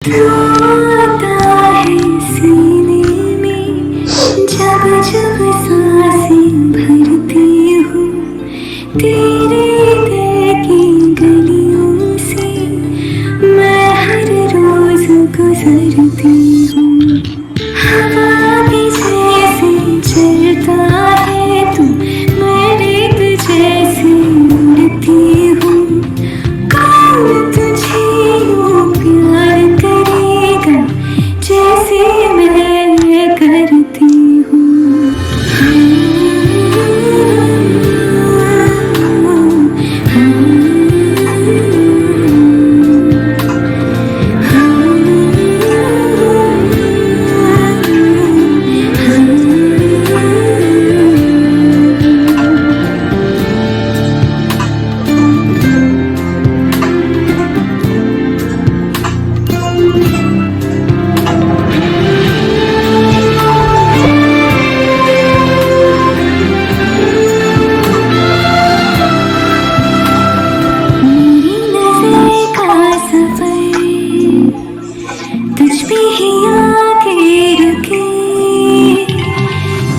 आता है सीने में जब जब सांसें भरती हूँ तेरे दिल की गलियों से मैं हर रोज गुजरती हूँ। हवा भी जैसे चलता है तू मैं रेत जैसे उड़ती हूँ। कौन तुझे यूं प्यार करेगा जैसे मैं करती हूँ। तुझ पे ही आके रुके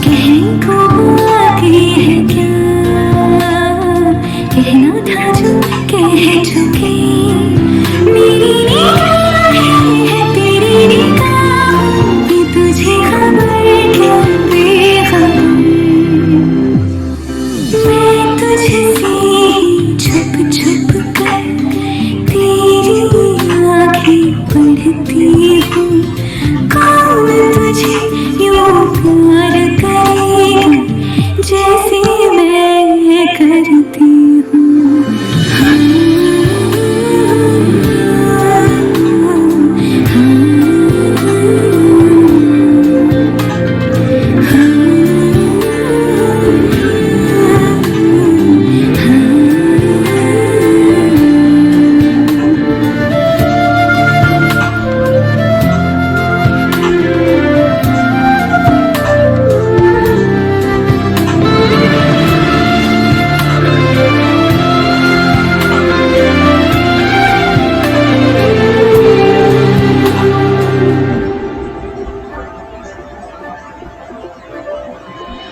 कहने को बाकी है क्या कहना था जो कह चुके। मेरी निगाहें है तेरी निगाहों पे तुझे खबर क्या बेखबर। मैं तुझसे ही छुप छुप कर तेरी आंखें पढ़ती हूँ। कौन तुझे यूं प्यार करेगा जैसे मैं करती हूँ।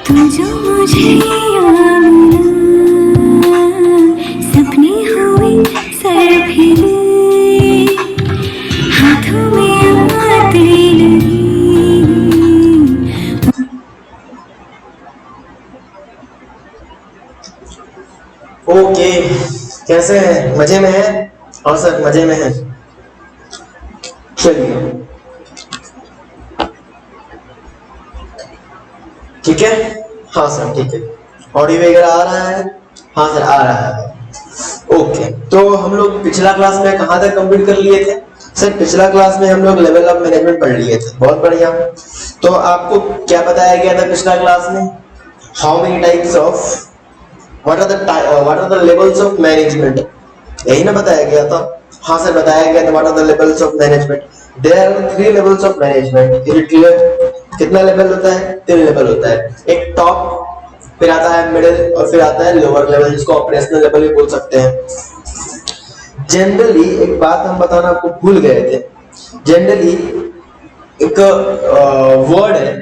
तू जो मुझे याद मिला सपने हुए सर फिरे हाथों में आते नहीं। ओके, कैसे हैं? मजे में हैं? और सर मजे में हैं? चलिए ठीक है। हाँ सर ठीक है। ऑडियो वगैरह आ रहा है? हाँ सर आ रहा है। ओके, तो हम लोग पिछला क्लास में कहाँ तक कंप्लीट कर लिए थे? सर पिछला क्लास में हम लोग लेवल ऑफ मैनेजमेंट पढ़ लिए थे। बहुत बढ़िया। तो आपको क्या बताया गया था पिछला क्लास में? How many types of what are the levels of management, यही ना बताया गया था? हाँ सर बताया गया था what are the levels of management. There are 3 levels of management. Is it clear? कितना लेवल होता है? 3 लेवल होता है। एक टॉप, फिर आता है मिडिल और फिर आता है लोअर लेवल, जिसको ऑपरेशनल लेवल भी बोल सकते हैं। जनरली एक बात हम बताना आपको भूल गए थे। जनरली एक वर्ड है,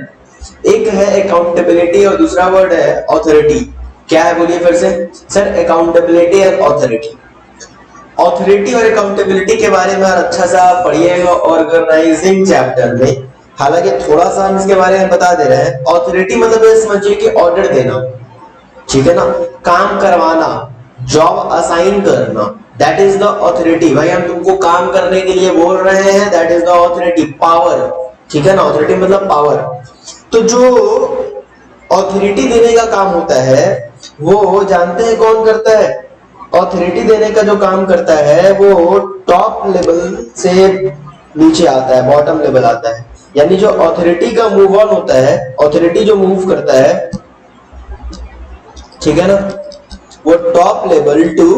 एक है अकाउंटेबिलिटी और दूसरा वर्ड है ऑथोरिटी। क्या है बोलिए फिर से? सर अकाउंटेबिलिटी और ऑथोरिटी। ऑथोरिटी और अकाउंटेबिलिटी के बारे में अच्छा सा पढ़िएगा ऑर्गेनाइजिंग चैप्टर में। हालांकि थोड़ा सा हम इसके बारे में बता दे रहे हैं। ऑथोरिटी मतलब ये समझिए कि ऑर्डर देना, ठीक है ना, काम करवाना, जॉब असाइन करना, दैट इज द ऑथोरिटी। भाई हम तुमको काम करने के लिए बोल रहे हैं, that is the authority. Power, ठीक है ना, ऑथोरिटी मतलब पावर। तो जो ऑथोरिटी देने का काम होता है वो जानते हैं कौन करता है? ऑथोरिटी देने का जो काम करता है वो टॉप लेवल से नीचे आता है, बॉटम लेवल आता है। यानी जो ऑथोरिटी का मूव ऑन होता है, ऑथोरिटी जो मूव करता है, ठीक है ना, वो top level to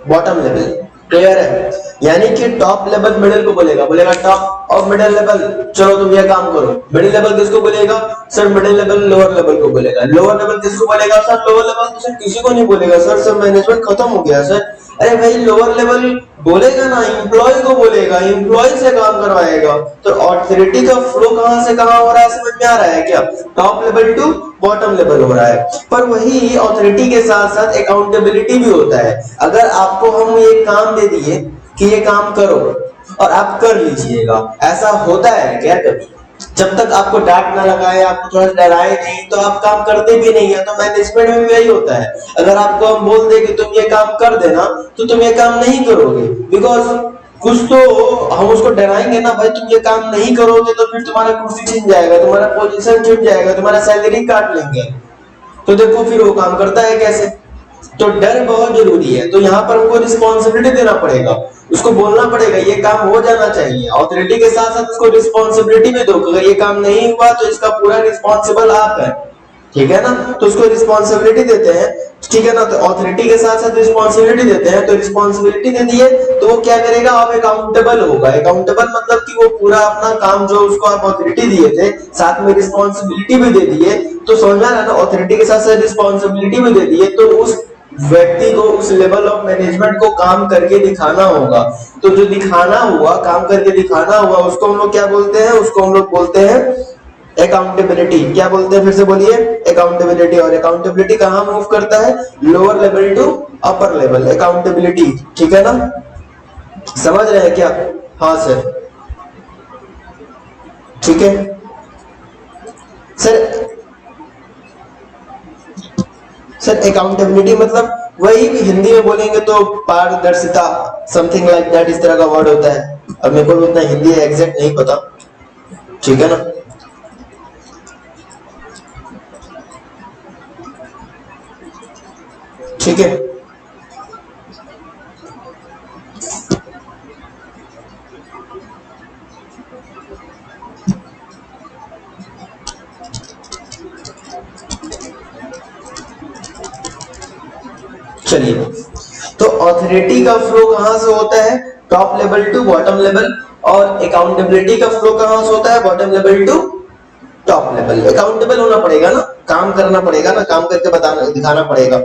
bottom level. Clear है? यानी कि टॉप लेवल मिडिल को बोलेगा, बोलेगा टॉप और मिडिल लेवल चलो तुम ये काम करो। मिडिल लेवल किसको बोलेगा? Sir middle level lower level को बोलेगा। लोअर लेवल किसको बोलेगा? सर लोअर लेवल तो सर किसी को नहीं बोलेगा। सर सब मैनेजमेंट खत्म हो गया सर, अरे भाई लोअर लेवल बोलेगा ना, एम्प्लॉय को बोलेगा, एम्प्लॉय से काम करवाएगा। तो ऑथोरिटी का फ्लो कहां से कहां हो रहा है समझ में आ रहा है क्या? Top level to bottom level हो रहा है। पर वही ऑथोरिटी के साथ साथ अकाउंटेबिलिटी भी होता है। अगर आपको हम ये काम दे दिए कि ये काम करो और आप कर लीजिएगा, ऐसा होता है क्या कभी? जब तक आपको डांट ना लगाए, आपको थोड़ा डराए नहीं, तो आप काम करते भी नहीं है। तो मैनेजमेंट में भी यही होता है। अगर आपको हम बोल दे कि तुम ये काम कर देना, तो तुम ये काम नहीं करोगे, बिकॉज कुछ तो हम उसको डराएंगे ना, भाई तुम ये काम नहीं करोगे तो फिर तुम्हारा कुर्सी छिन जाएगा, तुम्हारा पोजीशन छिन जाएगा, तुम्हारा सैलरी काट लेंगे। तो देखो फिर वो काम करता है कैसे। तो डर बहुत जरूरी है। तो यहाँ पर हमको रिस्पॉन्सिबिलिटी देना पड़ेगा, उसको बोलना पड़ेगा ये काम हो जाना चाहिए। ऑथोरिटी के साथ साथ उसको रिस्पॉन्सिबिलिटी भी दो, अगर ये काम नहीं हुआ तो इसका पूरा रिस्पॉन्सिबल आप है, ठीक है ना। तो उसको रिस्पॉन्सिबिलिटी देते हैं, ठीक है ना। तो ऑथोरिटी के साथ साथ रिस्पॉन्सिबिलिटी देते हैं। तो रिस्पॉन्सिबिलिटी दे दिए तो वो क्या करेगा, आप अकाउंटेबल होगा। अकाउंटेबल मतलब कि वो पूरा अपना काम जो उसको आप ऑथोरिटी दिए थे, साथ में रिस्पॉन्सिबिलिटी भी दे दिए। तो समझना है ना, ऑथोरिटी के साथ साथ रिस्पॉन्सिबिलिटी भी दे दिए, तो उस व्यक्ति को उस लेवल ऑफ मैनेजमेंट को काम करके दिखाना होगा। तो जो दिखाना हुआ, काम करके दिखाना हुआ, उसको हम लोग क्या बोलते हैं? उसको हम लोग बोलते हैं अकाउंटेबिलिटी। क्या बोलते हैं? फिर से बोलिए, अकाउंटेबिलिटी। और अकाउंटेबिलिटी कहां मूव करता है? Lower level to upper level, accountability, ठीक है ना। समझ रहे हैं क्या? हाँ सर, ठीक है सर। सर अकाउंटेबिलिटी मतलब वही हिंदी में बोलेंगे तो पारदर्शिता, समथिंग लाइक दैट, इस तरह का वर्ड होता है। अब मेरे को उतना हिंदी एग्जैक्ट नहीं पता, ठीक है ना। ठीक है, चलिए। तो ऑथोरिटी का फ्लो कहां से होता है? Top level to bottom level. और अकाउंटेबिलिटी का फ्लो कहां से होता है? Bottom level to top level. Accountable होना पड़ेगा ना, काम करना पड़ेगा ना, काम करके बताना दिखाना पड़ेगा।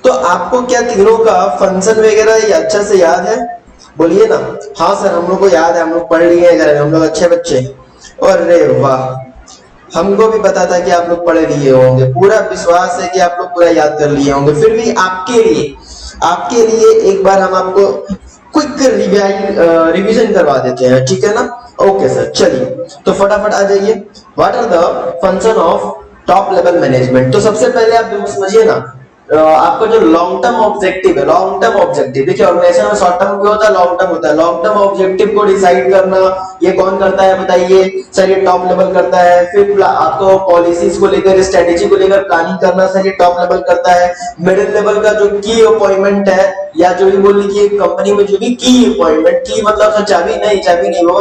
तो आपको क्या तीनों का फंक्शन वगैरह ये अच्छे से याद है? बोलिए ना। हाँ सर, हम लोग को याद है, हम लोग पढ़ लिए हैं घर में, हम लोग अच्छे बच्चे। अरे वाह, हमको भी पता था कि आप लोग पढ़े लिए होंगे, पूरा विश्वास है कि आप लोग पूरा याद कर लिए होंगे। फिर भी आपके लिए एक बार हम आपको क्विक रिवीजन करवा देते हैं, ठीक है ना। ओके सर, चलिए तो फटाफट आ जाइए। What are the function of top level management? तो सबसे पहले आप समझिए ना, आपका जो लॉन्ग टर्म ऑब्जेक्टिव है, लॉन्ग टर्म ऑब्जेक्टिव देखिए, ऑर्गेनाइजेशन में शॉर्ट टर्म भी होता है, लॉन्ग टर्म होता है। लॉन्ग टर्म ऑब्जेक्टिव को डिसाइड करना ये कौन करता है बताइए? सर ये टॉप लेवल करता है। फिर आपको पॉलिसीज को लेकर, स्ट्रेटेजी को लेकर प्लानिंग करना, सर ये टॉप लेवल करता है। मिडिल लेवल का जो की अपॉइंटमेंट है, या जो भी बोल लीजिए कंपनी में जो भी की अपॉइंटमेंट, की मतलब सर चाबी नहीं, वो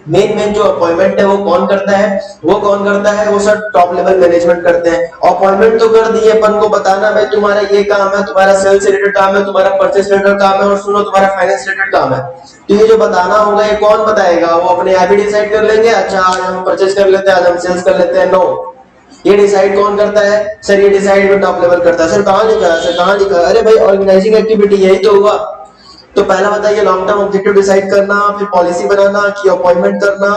मेन जो अपॉइंटमेंट है वो कौन करता है? वो सर टॉप लेवल मैनेजमेंट करते हैं। अपॉइंटमेंट तो कर दिए, अपन को बताना भाई तुम्हारा ये काम है, तुम्हारा सेल्स रिलेटेड काम है, तुम्हारा परचेस रिलेटेड काम है, और सुनो तुम्हारा फाइनेंस रिलेटेड काम है। तो ये जो बताना होगा ये कौन बताएगा? वो अपने आप ही डिसाइड कर लेंगे, अच्छा आज हम परचेस कर लेते हैं, आज हम सेल्स कर लेते हैं? नो, ये डिसाइड कौन करता है? सर ये डिसाइड भी टॉप लेवल करता है। सर कहां लिखा है? सर कहां लिखा है? अरे भाई ऑर्गेनाइजिंग एक्टिविटी यही तो हुआ। तो पहला बताइए, लॉन्ग टर्म ऑब्जेक्टिव डिसाइड करना, फिर पॉलिसी बनाना, की अपॉइंटमेंट करना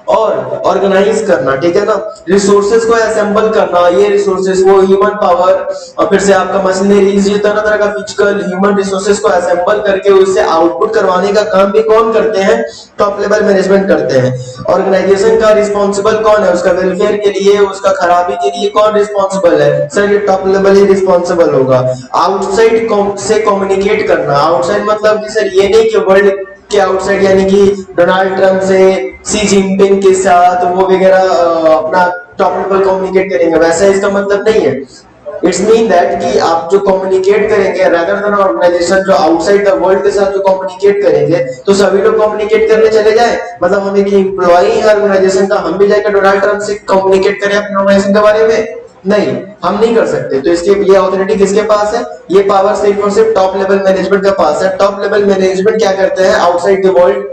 और ऑर्गेनाइज करना, ठीक है ना। रिसोर्सेज को असेंबल करना, ये रिसोर्सेज वो ह्यूमन पावर, और फिर से आपका मशीनरीज, ये तरह तरह का फिजिकल ह्यूमन रिसोर्सेज को असेंबल करके उससे आउटपुट करवाने का काम भी कौन करते हैं? टॉप लेवल मैनेजमेंट करते हैं। ऑर्गेनाइजेशन का रिस्पॉन्सिबल कौन है? उसका वेलफेयर के लिए, उसका खराबी के लिए कौन रिस्पॉन्सिबल है? सर ये टॉप लेवल ही रिस्पॉन्सिबल होगा। आउटसाइड से कम्युनिकेट करना, आउटसाइड मतलब सर ये नहीं कि वर्ल्ड के आउटसाइड, यानी कि डोनाल्ड ट्रम्प से, सी जिनपिंग के साथ वो वगैरह अपना टॉप लेवल कम्युनिकेट करेंगे, वैसा इसका मतलब नहीं है। इट्स मीन दैट कि आप जो कम्युनिकेट करेंगे रादर देन ऑर्गेनाइजेशन जो आउटसाइड द वर्ल्ड के साथ जो कम्युनिकेट करेंगे, तो सभी लोग कम्युनिकेट करने चले जाए, मतलब हम एक एम्प्लॉई है ऑर्गेनाइजेशन का, हम भी जाकर डोनाल्ड ट्रम्प से कम्युनिकेट करें अपने ऑर्गेनाइजेशन के बारे में? नहीं, हम नहीं कर सकते। तो इसके ये ऑथोरिटी किसके पास है? ये पावर सिर्फ और सिर्फ टॉप लेवल मैनेजमेंट के पास है। टॉप लेवल मैनेजमेंट क्या करते हैं? आउटसाइड द वर्ल्ड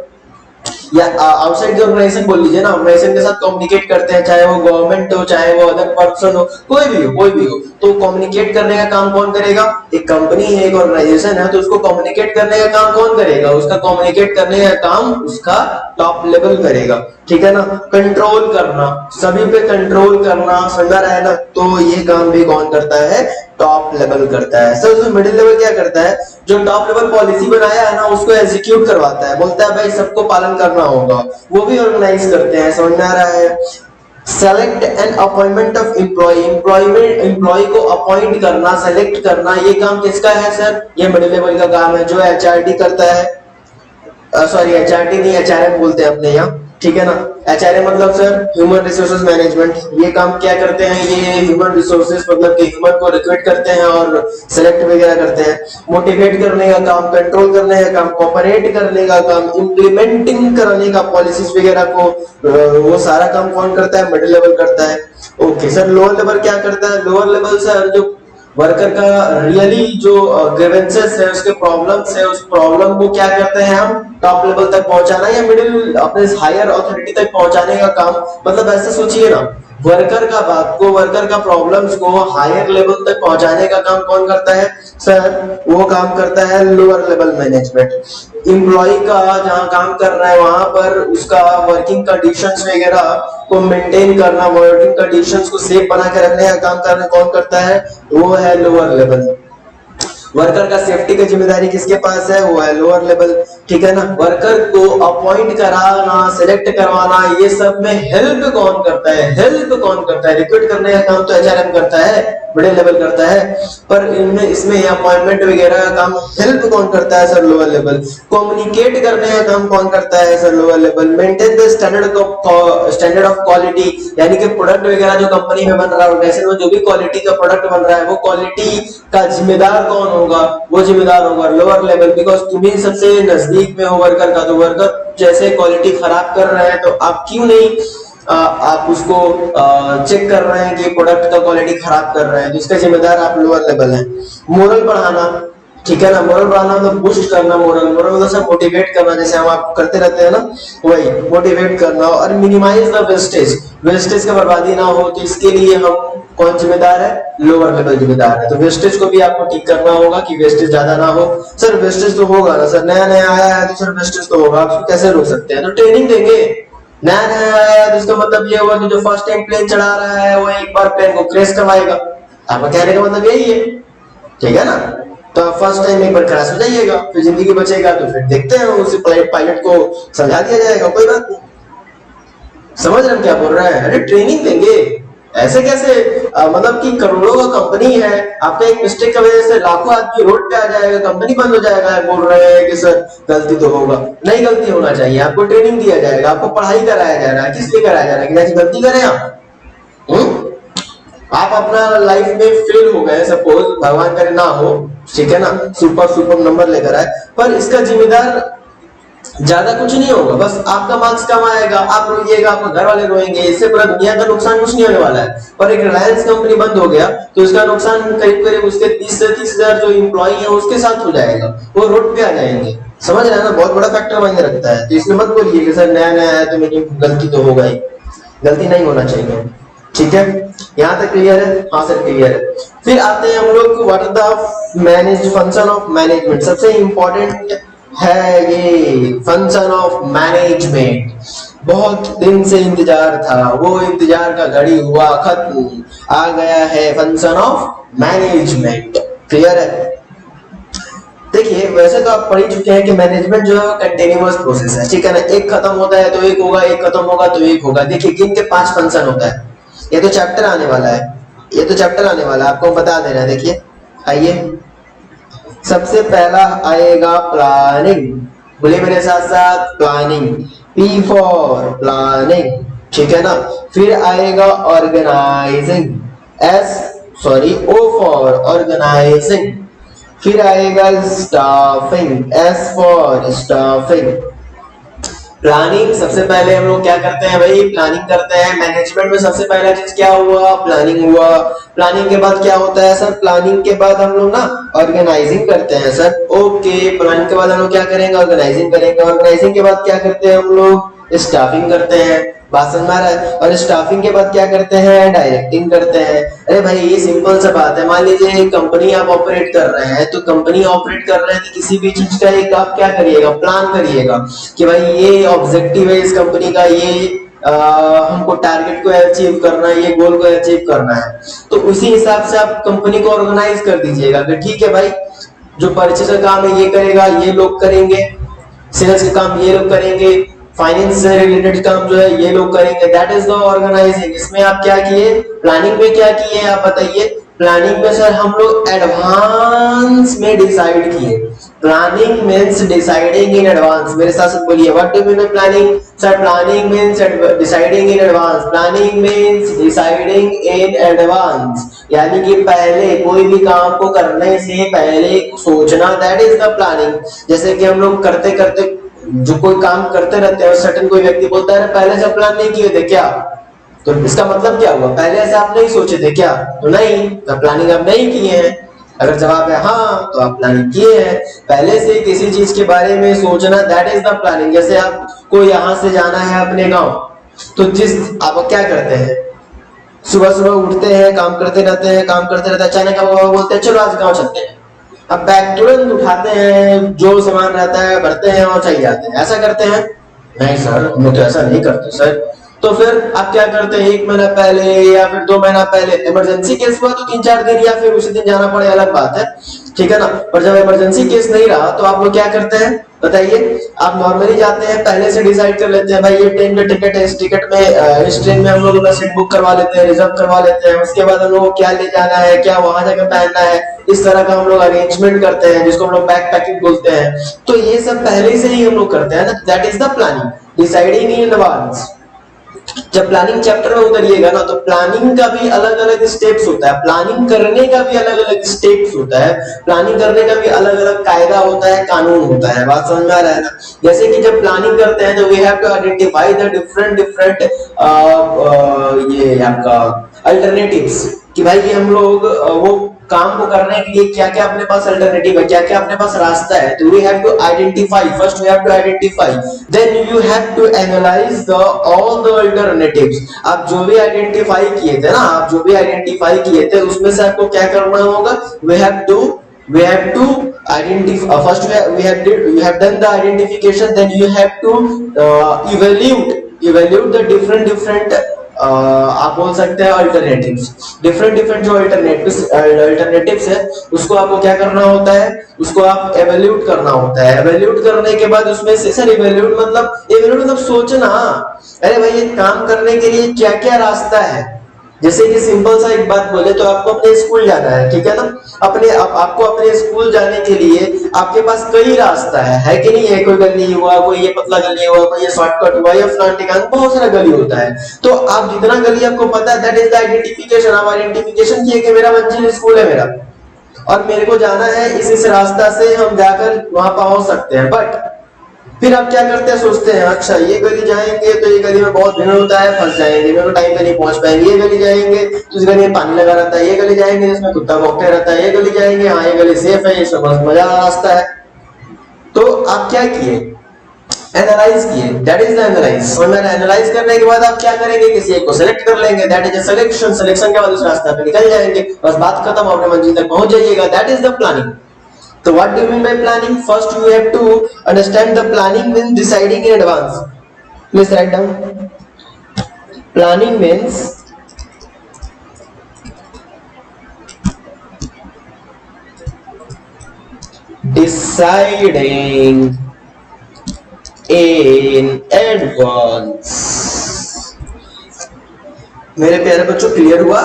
या आउटसाइड द ऑर्गेनाइजेशन बोल लीजिए ना, ऑर्गेनाइजेशन के साथ कम्युनिकेट करते हैं, चाहे वो गवर्नमेंट हो, चाहे वो अदर पर्सन हो, कोई भी हो, तो कम्युनिकेट करने का काम कौन करेगा? एक कंपनी है, एक ऑर्गेनाइजेशन है, तो उसको कम्युनिकेट करने का काम कौन करेगा? उसका कम्युनिकेट करने का काम उसका टॉप लेवल करेगा, ठीक है ना। कंट्रोल करना, सभी पे कंट्रोल करना, समझा रहा है ना। तो ये काम भी कौन करता है? टॉप लेवल करता है। सर जो मिडिल लेवल क्या करता है? जो टॉप लेवल पॉलिसी बनाया है ना, उसको एग्जीक्यूट करवाता है, बोलता है भाई सबको पालन करना होगा, वो भी ऑर्गेनाइज करते हैं, समझ में आ रहा है। Select and appointment of employ को अपॉइंट करना, सेलेक्ट करना, ये काम किसका है सर? ये मिडिल लेवल का काम है, जो एचआरडी करता है। सॉरी एचआरडी नहीं, एचआरएम बोलते हैं अपने यहाँ, ठीक है ना। एचआरएम मतलब सर ह्यूमन रिसोर्सेज मैनेजमेंट। ये काम क्या करते हैं? ये ह्यूमन रिसोर्सेज मतलब कि ह्यूमन को रिक्रूट करते हैं और सेलेक्ट वगैरह करते हैं। मोटिवेट करने का काम, कंट्रोल करने का काम, कोऑपरेट करने का काम, इंप्लीमेंटिंग कराने का पॉलिसीज वगैरह को, वो सारा काम कौन करता है? मिडिल लेवल करता है। ओके सर, लोअर लेवल क्या करता है? लोअर लेवल सर जो वर्कर का रियली जो ग्रीवेंसेस है, उसके प्रॉब्लम्स है, उस प्रॉब्लम को क्या करते हैं हम? टॉप लेवल तक पहुंचाना या मिडिल अपने हायर अथॉरिटी तक पहुंचाने का काम। मतलब ऐसा सोचिए ना, वर्कर का बात को, वर्कर का प्रॉब्लम्स को हायर लेवल तक पहुंचाने का काम कौन करता है सर? वो काम करता है लोअर लेवल मैनेजमेंट। एम्प्लॉय का जहां काम कर रहा है वहां पर उसका वर्किंग कंडीशंस वगैरह को मेंटेन करना, वर्किंग कंडीशंस को सेफ बना के रखने का काम करना कौन करता है? वो है लोअर लेवल। वर्कर का सेफ्टी की जिम्मेदारी किसके पास है? वो है लोअर लेवल, ठीक है ना। वर्कर को अपॉइंट कराना, सिलेक्ट करवाना, ये सब में हेल्प कौन करता है? हेल्प कौन करता है? रिक्रूट करने का काम तो एचआरएम करता है, मिडिल लेवल करता है, पर इनमें इसमें अपॉइंटमेंट वगैरह का काम हेल्प कौन करता है सर? Lower level. कम्युनिकेट करने का काम कौन करता है sir? Lower level. Maintain the standard of quality, यानी कि प्रोडक्ट वगैरह जो कंपनी में बन रहा है, ऑर्गेनाइजेशन में जो भी क्वालिटी का प्रोडक्ट बन रहा है, वो क्वालिटी का जिम्मेदार कौन होगा? वो जिम्मेदार होगा लोअर लेवल, बिकॉज तुम्ही सबसे नजदीक में हो वर्कर का। तो वर्कर जैसे क्वालिटी खराब कर रहे हैं, तो आप क्यों नहीं आप उसको चेक कर रहे हैं कि प्रोडक्ट का क्वालिटी खराब कर रहे हैं, तो इसका जिम्मेदार आप लोअर लेवल है। मोरल बढ़ाना, ठीक है ना। मोरल बढ़ाना मतलब बूस्ट करना, मोरल मतलब सब मोटिवेट करना, जैसे हम आप करते रहते हैं ना, वही मोटिवेट करना। और मिनिमाइज द वेस्टेज, वेस्टेज का बर्बादी ना हो, तो इसके लिए हम कौन जिम्मेदार है? लोअर लेवल जिम्मेदार है। तो वेस्टेज को भी आपको ठीक करना होगा कि वेस्टेज ज्यादा ना हो। सर वेस्टेज तो होगा ना सर, नया नया आया है तो सर वेस्टेज तो होगा, आप कैसे रोक सकते हैं? तो ट्रेनिंग देंगे। नया नया आया है तो इसका मतलब ये हुआ कि जो फर्स्ट टाइम प्लेन चढ़ा रहा है वो एक बार प्लेन को क्रैश करवाएगा। आपका कहने का मतलब यही है, ठीक है ना। तो फर्स्ट टाइम एक बार क्रैश हो जाइएगा, फिर जिंदगी बचेगा तो फिर देखते हैं, उसी पायलट को समझा दिया जाएगा, कोई बात नहीं। समझ रहे हम क्या बोल रहे हैं? अरे ट्रेनिंग देंगे, ऐसे कैसे? मतलब कि करोड़ों का कंपनी है, आपका एक मिस्टेक की वजह से लाखों आदमी रोड पे आ जाएगा, कंपनी बंद हो जाएगा। बोल रहे हैं कि सर गलती तो होगा, नहीं गलती होना चाहिए, आपको ट्रेनिंग दिया जाएगा, आपको पढ़ाई कराया जा रहा है। किस लिए कराया जा रहा है? कि ऐसी गलती करें आप अपना लाइफ में फेल हो गए, सपोज भगवान करे ना हो, ठीक है ना, सुपर नंबर लेकर आए, पर इसका जिम्मेदार ज्यादा कुछ नहीं होगा, बस आपका मार्क्स कम आएगा, आप रोइएगा, आपके घर वाले रोएंगे, इससे पूरा दुनिया का नुकसान कुछ नहीं होने वाला है। पर एक रिलायंस कंपनी बंद हो गया तो इसका नुकसान करीब करीब उसके 20 से 30,000 जो एम्प्लॉई है उसके साथ हो जाएगा, वो रोड पे आ जाएंगे। समझ रहे हैं ना, बहुत बड़ा फैक्टर मायने रखता है। तो इसमें मत बोलिए कि सर नया नया है तो मेरी गलती तो होगा ही, गलती नहीं होना चाहिए, ठीक है। यहाँ तक क्लियर है? हाँ सर क्लियर है। फिर आते हैं हम लोग what are the manage function of management. सबसे इंपॉर्टेंट है ये फंक्शन ऑफ मैनेजमेंट। बहुत दिन से इंतजार था, वो इंतजार का घड़ी हुआ खत्म, आ गया है फंक्शन ऑफ मैनेजमेंट। क्लियर है? देखिए वैसे तो आप पढ़ ही चुके हैं कि मैनेजमेंट जो है कंटिन्यूअस प्रोसेस है, ठीक है ना। एक खत्म होता है तो एक होगा, एक खत्म होगा तो एक होगा। देखिए किन के 5 फंक्शन होता है, ये तो चैप्टर आने वाला है, ये तो चैप्टर आने वाला है, आपको बता दे रहे हैं। देखिए आइए, सबसे पहला आएगा प्लानिंग, बोलिए मेरे साथ साथ प्लानिंग, P फॉर प्लानिंग, ठीक है ना। फिर आएगा ऑर्गेनाइजिंग, O फॉर ऑर्गेनाइजिंग। फिर आएगा staffing, S for staffing. Planning सबसे पहले हम लोग क्या करते हैं भाई? प्लानिंग करते हैं। मैनेजमेंट में सबसे पहला चीज क्या हुआ? प्लानिंग हुआ। प्लानिंग के बाद क्या होता है सर? प्लानिंग के बाद हम लोग ना ऑर्गेनाइजिंग करते हैं सर। ओके, प्लानिंग के बाद हम लोग क्या करेंगे? ऑर्गेनाइजिंग करेंगे। ऑर्गेनाइजिंग के बाद क्या करते हैं हम लोग? स्टाफिंग करते हैं। बात समझ में आ रहा है। और स्टाफिंग के बाद क्या करते हैं, डायरेक्टिंग करते हैं। अरे भाई ये सिंपल सा बात है, मान लीजिए एक कंपनी आप ऑपरेट कर रहे हैं, तो कंपनी ऑपरेट कर रहे हैं तो किसी भी चीज का एक आप क्या करिएगा, प्लान करिएगा कि भाई ये ऑब्जेक्टिव है इस कंपनी का, ये हमको टारगेट को अचीव करना है, ये गोल को अचीव करना है। तो उसी हिसाब से आप कंपनी को ऑर्गेनाइज कर दीजिएगा कि ठीक है भाई जो परचेज का काम है ये करेगा, ये लोग करेंगे, सेल्स का काम ये लोग करेंगे, फाइनेंस से रिलेटेड काम जो है ये लोग करेंगे। That is the organising. इसमें आप क्या किए, प्लानिंग में क्या किए आप बताइए। प्लानिंग में सर हम लोग एडवांस में डिसाइड किए। Planning means deciding in advance. मेरे साथ साथ बोलिए, what do mean by planning? Sir planning means deciding in advance. Planning means deciding in advance, यानी कि पहले कोई भी काम को करने से पहले सोचना, दैट इज द प्लानिंग। जैसे कि हम लोग करते करते जो कोई काम करते रहते हैं, सर्टेन कोई व्यक्ति बोलता है पहले से प्लान नहीं किए थे क्या, तो इसका मतलब क्या हुआ, पहले से आप नहीं सोचे थे क्या? तो नहीं, तो प्लानिंग आप नहीं किए हैं। अगर जवाब है हाँ तो आप प्लानिंग किए हैं। पहले से किसी चीज के बारे में सोचना, दैट इज द प्लानिंग। जैसे आपको यहाँ से जाना है अपने गांव, तो जिस आप क्या करते हैं, सुबह सुबह उठते हैं, काम करते रहते हैं, काम करते रहते हैं, अचानक आप बोलते हैं चलो आज गाँव चलते हैं। अब बैग तुरंत उठाते हैं, जो सामान रहता है भरते हैं और चले जाते हैं। ऐसा करते हैं? नहीं सर, हम तो ऐसा नहीं करते सर। तो फिर आप क्या करते हैं, 1 महीना पहले या फिर 2 महीना पहले, इमरजेंसी केस हुआ तो 3-4 दिन या फिर उसी दिन जाना पड़े, अलग बात है, ठीक है ना। पर जब इमरजेंसी केस नहीं रहा तो आप लोग क्या करते हैं बताइए। आप नॉर्मली जाते हैं, पहले से डिसाइड कर लेते हैं भाई ये ट्रेन का टिकट है, इस टिकट में इस ट्रेन में हम लोग सीट बुक करवा लेते हैं, रिजर्व करवा लेते हैं। उसके बाद हम लोग को क्या ले जाना है, क्या वहां जाकर पहनना है, इस तरह का हम लोग अरेंजमेंट करते हैं, जिसको हम लोग बैग पैकिंग बोलते हैं। तो ये सब पहले से ही हम लोग करते हैं ना, that is the planning, deciding in advance. जब प्लानिंग चैप्टर में उतरिएगा ना, तो प्लानिंग का भी अलग अलग स्टेप्स होता है, प्लानिंग करने का भी अलग अलग स्टेप्स होता है, प्लानिंग करने का भी अलग अलग कायदा होता है, कानून होता है। बात समझ में आ रहा है ना। जैसे कि जब प्लानिंग करते हैं तो we have to identify the different ये आपका अल्टरनेटिव्स, कि भाई ये हम लोग वो काम को करने के लिए क्या क्या अपने पास अल्टरनेटिव है, क्या क्या अपने पास रास्ता है। तो we have to identify, first we have to identify, then you have to analyse the all the alternatives. आप जो भी आइडेंटिफाई किए थे ना, आप जो भी आइडेंटिफाई किए थे उसमें से आपको क्या करना होगा, we have to identify, first we have done the identification, then you have to evaluate the different आप बोल सकते हैं अल्टरनेटिव्स। डिफरेंट जो अल्टरनेटिव्स है उसको आपको क्या करना होता है, उसको आप एवेल्यूट करना होता है। एवेल्यूट करने के बाद उसमें से सर एवेल्यूट मतलब सोचना, अरे भाई ये काम करने के लिए क्या क्या रास्ता है। जैसे कि सिंपल सा एक बात बोले तो आपको अपने स्कूल जाना है, ठीक है ना। आपको अपने स्कूल जाने के लिए आपके पास कई रास्ता है कि नहीं है। कोई गली हुआ, कोई ये पतला गली हुआ, कोई ये शॉर्टकट हुआ, ये फलान ठिकाना, बहुत सारा गली होता है। तो आप जितना गली आपको पता है, दैट इज द आइडेंटिफिकेशन। आप आइडेंटिफिकेशन किए कि मेरा मंजिल स्कूल है मेरा, और मेरे को जाना है इस रास्ता से हम जाकर वहां पहुंच सकते हैं। बट फिर आप क्या करते हैं, सोचते हैं अच्छा ये गली जाएंगे तो ये गली में बहुत भीड़ होता है, फंस जाएंगे, मेरे को टाइम पे नहीं पहुंच पाएंगे। ये गली जाएंगे तो इस गली में पानी लगा रहता है, ये गली जाएंगे जिसमें कुत्ता भौंकते रहता है, ये गली जाएंगे हाँ ये गली सेफ है, ये सब मजा रास्ता है। तो आप क्या किए, एनालाइज किए, दैट इज द एनालाइज। और मैंने एनालाइज करने के बाद आप क्या करेंगे, किसी एक को सेलेक्ट कर लेंगे, that is a selection. Selection के बाद उस रास्ते पे निकल जाएंगे, बस बात खत्म, अपने मंजिल तक पहुंच जाइएगा, that is the planning. So what do you mean by planning? First you have to understand the planning means deciding in advance. Please write down. Planning means deciding in advance. मेरे प्यारे बच्चों क्लियर हुआ?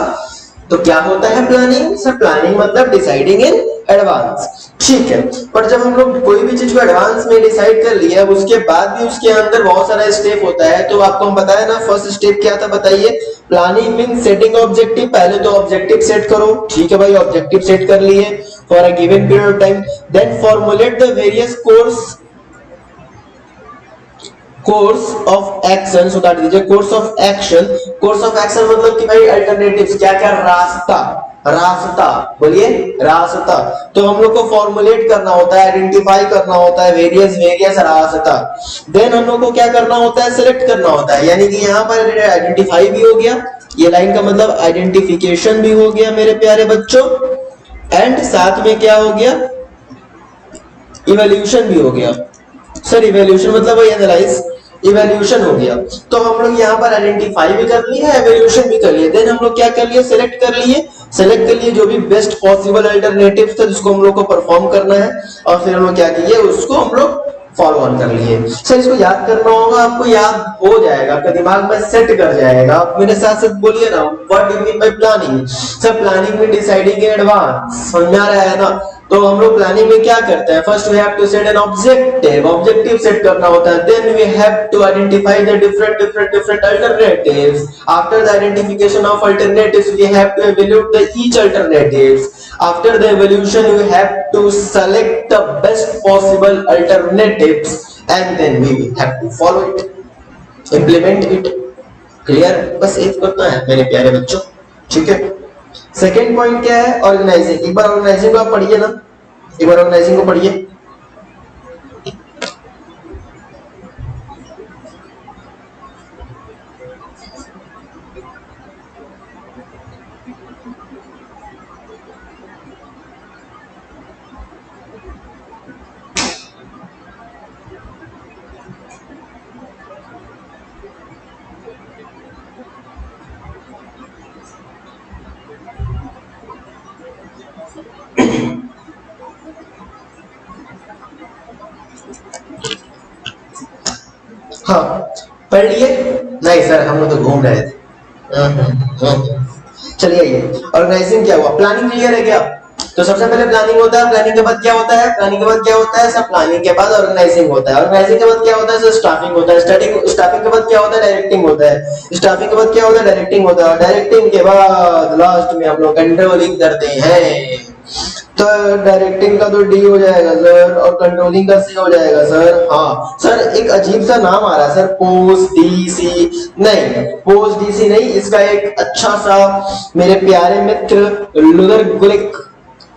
तो क्या होता है planning? Sir planning मतलब deciding in advance, ठीक है। पर जब हम लोग कोई भी चीज को एडवांस में डिसाइड कर लिया, उसके बाद भी उसके अंदर बहुत सारा स्टेप होता है। तो आपको हम बताया ना, फर्स्ट स्टेप क्या था बताइए। Planning means setting objective. पहले तो ऑब्जेक्टिव सेट करो, ठीक है भाई, ऑब्जेक्टिव सेट कर लिए for a given period of time. Then formulate the various course of action. सुधार दीजिए, course of action. Course of action मतलब कि भाई अल्टरनेटिव्स, क्या क्या रास्ता, रास्ता, बोलिए रास्ता। तो हम लोग को फॉर्मुलेट करना होता है, आइडेंटिफाई करना होता है वेरियस वेरियस रास्ता। देन हम लोग को क्या करना होता है, सिलेक्ट करना होता है। यानी कि यहाँ पर आइडेंटिफाई भी हो गया, ये लाइन का मतलब आइडेंटिफिकेशन भी हो गया मेरे प्यारे बच्चों, एंड साथ में क्या हो गया, इवोल्यूशन भी हो गया। सर इवोल्यूशन मतलब वही एनालाइज, इवोल्यूशन हो गया। तो हम लोग यहाँ पर आइडेंटिफाई भी कर लिए, इवोल्यूशन भी कर लिए। देन हम लोग क्या कर लिए, सिलेक्ट कर लिए जो भी बेस्ट पॉसिबल अल्टरनेटिव था जिसको हम लोग को परफॉर्म करना है, और फिर हम लोग क्या किए, उसको हम लोग फॉलो ऑन कर लिए। सर इसको याद करना होगा, आपको याद हो जाएगा, आपका दिमाग में सेट कर जाएगा। आप मेरे साथ साथ बोलिए ना, what do you mean bye planning. Sir planning में डिसाइडिंग इन एडवांस, समझ में आ रहा है ना। तो हम लोग प्लानिंग में क्या करते हैं, first we have to set an objective, objective set करना होता है। Then we have to identify the different alternatives. After the identification of alternatives we have to evaluate the each alternatives. After the evolution we have to select the best possible alternatives and then we have to follow it, implement it. Clear, बस एक करना है मेरे प्यारे बच्चों, ठीक है। Second point क्या है, ऑर्गेनाइजिंग। एक बार ऑर्गेनाइजिंग को आप पढ़िए ना, एक बार ऑर्गेनाइजिंग को पढ़िए। हाँ पढ़ लिए? नहीं सर हम लोग तो घूम रहे थे। चलिए ये ऑर्गेनाइजिंग क्या हुआ, प्लानिंग क्लियर है क्या? तो सबसे पहले प्लानिंग होता है, प्लानिंग के बाद क्या होता है, प्लानिंग के बाद क्या होता है, सब प्लानिंग के बाद ऑर्गेनाइजिंग होता है, ऑर्गेनाइजिंग के बाद क्या होता है, सर स्टाफिंग होता है, स्टाफिंग के बाद क्या होता है, डायरेक्टिंग होता है, स्टाफिंग के बाद क्या होता है, डायरेक्टिंग होता है, डायरेक्टिंग के बाद लास्ट में हम लोग कंट्रोलिंग करते हैं। तो डायरेक्टिंग का तो डी हो जाएगा सर, और कंट्रोलिंग का सी हो जाएगा सर। हाँ सर एक अजीब सा नाम आ रहा है सर, पोस्ट डीसी, नहीं पोस्ट डीसी नहीं, इसका एक अच्छा सा मेरे प्यारे मित्र लुदर गुलिक,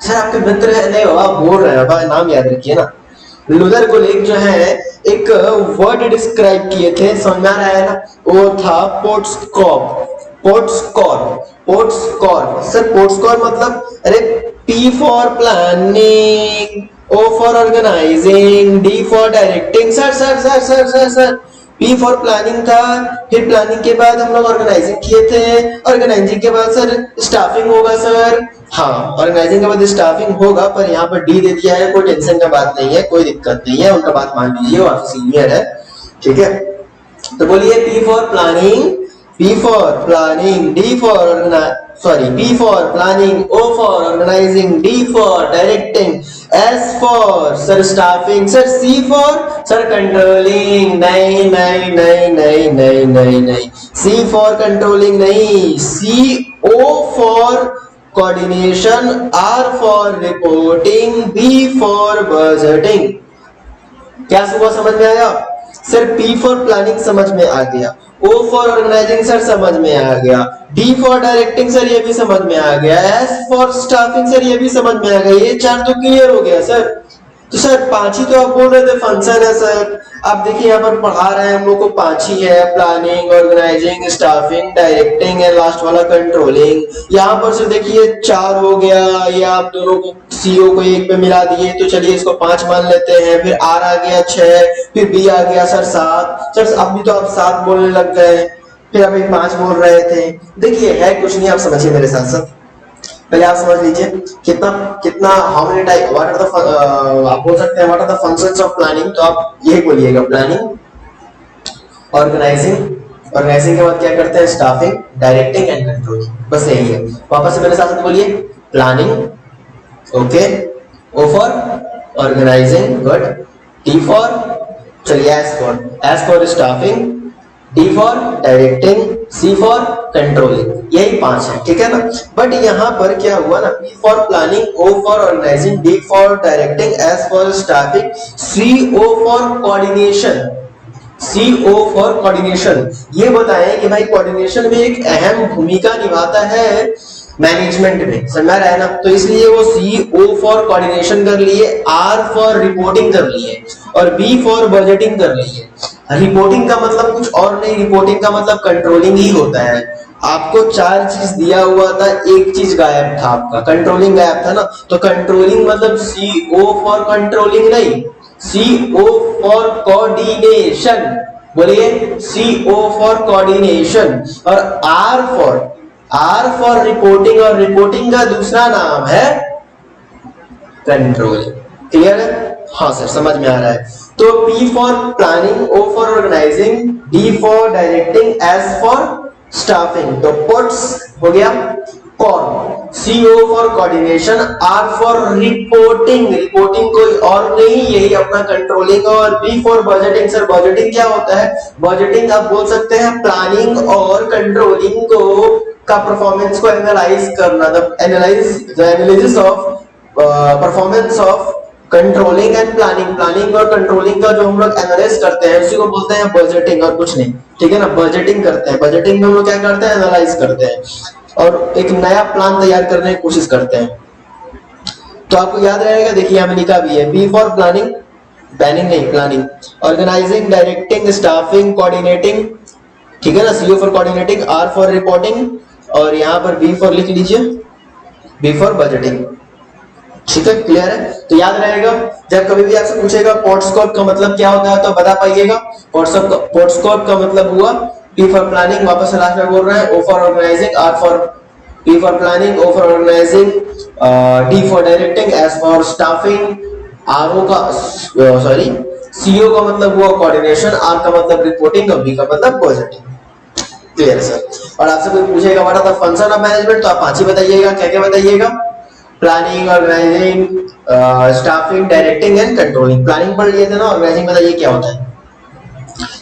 सर आपके मित्र है नहीं बाबा, बोल रहे हैं बाबा, नाम याद रखिए ना। लुदर गुलिक जो है एक वर्ड डिस्क्राइब किए थे, समझ में आ रहा है ना, वो था पोर्टस्कॉर्प। पोर्टस्कॉर्प सर, पोर्टस्कॉर्प मतलब अरे P for planning, O for organizing, D for directing। Sir P for planning था, फिर प्लानिंग के बाद हम लोग ऑर्गेनाइजिंग किए थे, ऑर्गेनाइजिंग के बाद सर स्टाफिंग होगा सर। हाँ ऑर्गेनाइजिंग के बाद स्टाफिंग होगा, पर यहाँ पर डी दे दिया है, कोई टेंशन का बात नहीं है, कोई दिक्कत नहीं है, उनका बात मान लीजिए, वो आपसे सीनियर है, ठीक है। तो बोलिए P for planning, P for planning, D for P for planning, O for organizing, D for directing, S for sir staffing, sir C for sir controlling, नहीं, C for controlling नहीं, C O for coordination, R for reporting, B for budgeting। क्या सुबह समझ में आया sir? P for planning समझ में आ गया, O for organizing सर समझ में आ गया, D for directing सर ये भी समझ में आ गया, S for staffing सर ये भी समझ में आ गया, ये चार तो क्लियर हो गया सर। तो सर पांच ही तो आप बोल रहे थे फंक्शन है सर, आप देखिए यहाँ पर पढ़ा रहे हैं हम लोग को, पांच ही है, प्लानिंग, ऑर्गेनाइजिंग, स्टाफिंग, डायरेक्टिंग है, लास्ट वाला कंट्रोलिंग। यहाँ पर सर देखिए चार हो गया, ये आप दोनों को सीओ को एक पे मिला दिए, तो चलिए इसको पांच मान लेते हैं, फिर आर आ गया छह, फिर बी आ गया सर सात। सर अभी तो आप सात बोलने लग गए, फिर अभी पांच बोल रहे थे। देखिए है कुछ नहीं, आप समझिए मेरे साथ साथ, पहले आप समझ लीजिए कितना how many type, what are the, आप बोल सकते हैं what are the functions of planning, तो आप यही बोलिएगा, प्लानिंग, ऑर्गेनाइजिंग के बाद क्या करते हैं, स्टाफिंग, डायरेक्टिंग एंड कंट्रोलिंग, बस यही है। वापस से मेरे साथ बोलिए, planning, okay, O for organising, good, T for, चलिए S for staffing, D for directing, C for controlling, यही पांच है, ठीक है ना। बट यहाँ पर क्या हुआ ना, P for planning, O for organising, D for directing, S for staffing, C O for coordination, CO for coordination. ये बताएं कि भाई कोऑर्डिनेशन में एक अहम भूमिका निभाता है मैनेजमेंट में, समझ रहा है ना। तो इसलिए वो CO फॉर कोऑर्डिनेशन कर लिए, R फॉर रिपोर्टिंग कर लिए और B फॉर बजटिंग कर लिए। रिपोर्टिंग का मतलब कुछ और नहीं, रिपोर्टिंग का मतलब कंट्रोलिंग ही होता है। आपको 4 चीज दिया हुआ था, एक चीज गायब था, आपका कंट्रोलिंग गायब था ना। तो कंट्रोलिंग मतलब CO फॉर कंट्रोलिंग नहीं, CO फॉर कोऑर्डिनेशन। बोलिए CO फॉर कोऑर्डिनेशन। और R फॉर रिपोर्टिंग, और रिपोर्टिंग का दूसरा नाम है कंट्रोलिंग। क्लियर है? हाँ सर, समझ में आ रहा है। तो P for planning, O for organising, D for directing, S for staffing. तो POTS हो गया कौन, CO for coordination, R for reporting, reporting कोई और नहीं, यही अपना कंट्रोलिंग। और B for budgeting. Sir budgeting क्या होता है? बजटिंग आप बोल सकते हैं प्लानिंग और कंट्रोलिंग को का परफॉर्मेंस को एनालाइज करना, the analysis of performance of controlling and planning. Planning और कंट्रोलिंग का जो हम लोग एनालाइज करते हैं उसी को बोलते हैं बजटिंग, और कुछ नहीं, ठीक है ना। बजटिंग करते हैं, बजटिंग में हम लोग क्या करते हैं, एनालाइज करते हैं और एक नया प्लान तैयार करने की कोशिश करते हैं। तो आपको याद रहेगा, देखिए यहाँ में लिखा भी है, बी फॉर प्लानिंग, प्लानिंग नहीं planning, organising, directing, staffing, coordinating, ठीक है ना। CO for coordinating, R for reporting, और यहाँ पर B फॉर लिख लीजिए, B फॉर बजटिंग। ठीक है, क्लियर है? तो याद रहेगा, जब कभी भी आपसे पूछेगा पोर्टस्कोप का मतलब क्या होता है तो बता पाइएगा। पोर्टस्कोप का मतलब हुआ P फॉर प्लानिंग, वापस से लास्ट में बोल रहे हैं, O for organising, R for P for planning, O for organising, D for directing, S for staffing, CO का मतलब हुआ कोऑर्डिनेशन, R का मतलब रिपोर्टिंग और B का मतलब बजटिंग। Clear sir? और आपसे कोई पूछेगा what are the function of management, तो आप 5 ही बताइएगा। क्या क्या बताइएगा? Planning, organising, staffing, directing and controlling. Planning पढ़ लिए थे ना, ऑर्गेनाइजिंग बताइए क्या होता है।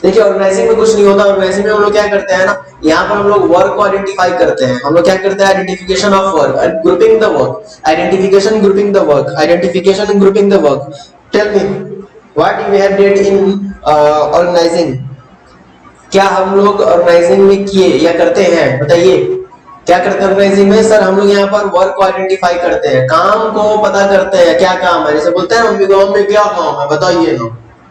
देखिए ऑर्गेनाइजिंग में कुछ नहीं होता, ऑर्गेनाइजिंग में हम लोग क्या करते हैं ना, यहाँ पर हम लोग वर्क को आइडेंटिफाई करते हैं। हम लोग क्या करते हैं, identification of work, grouping the work, identification, grouping the work, identification and grouping the work. Tell me what you have did in organising. क्या हम लोग ऑर्गेनाइजिंग में किए या करते हैं, बताइए क्या करते हैं ऑर्गेनाइजिंग में। सर हम लोग यहाँ पर वर्क को आइडेंटिफाई करते हैं, काम को पता करते हैं क्या काम है। जैसे बोलते हैं मम्मी को, मम्मी क्या काम है बताइए ना,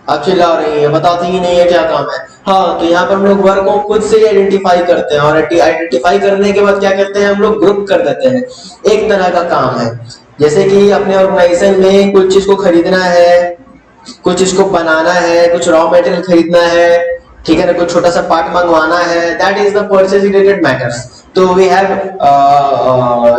आप चिल्ला रही है, बताती ही नहीं है क्या काम है। हाँ, तो यहाँ पर हम लोग वर्क को खुद से आइडेंटिफाई करते हैं, और आइडेंटिफाई करने के बाद क्या करते हैं, हम लोग ग्रुप कर देते हैं। एक तरह का काम है, जैसे कि अपने ऑर्गेनाइजेशन में कुछ चीज को खरीदना है, कुछ चीज को बनाना है, कुछ रॉ मटेरियल खरीदना है, ठीक है ना, कुछ छोटा सा पार्ट मंगवाना है, that is the purchase related matters. तो we have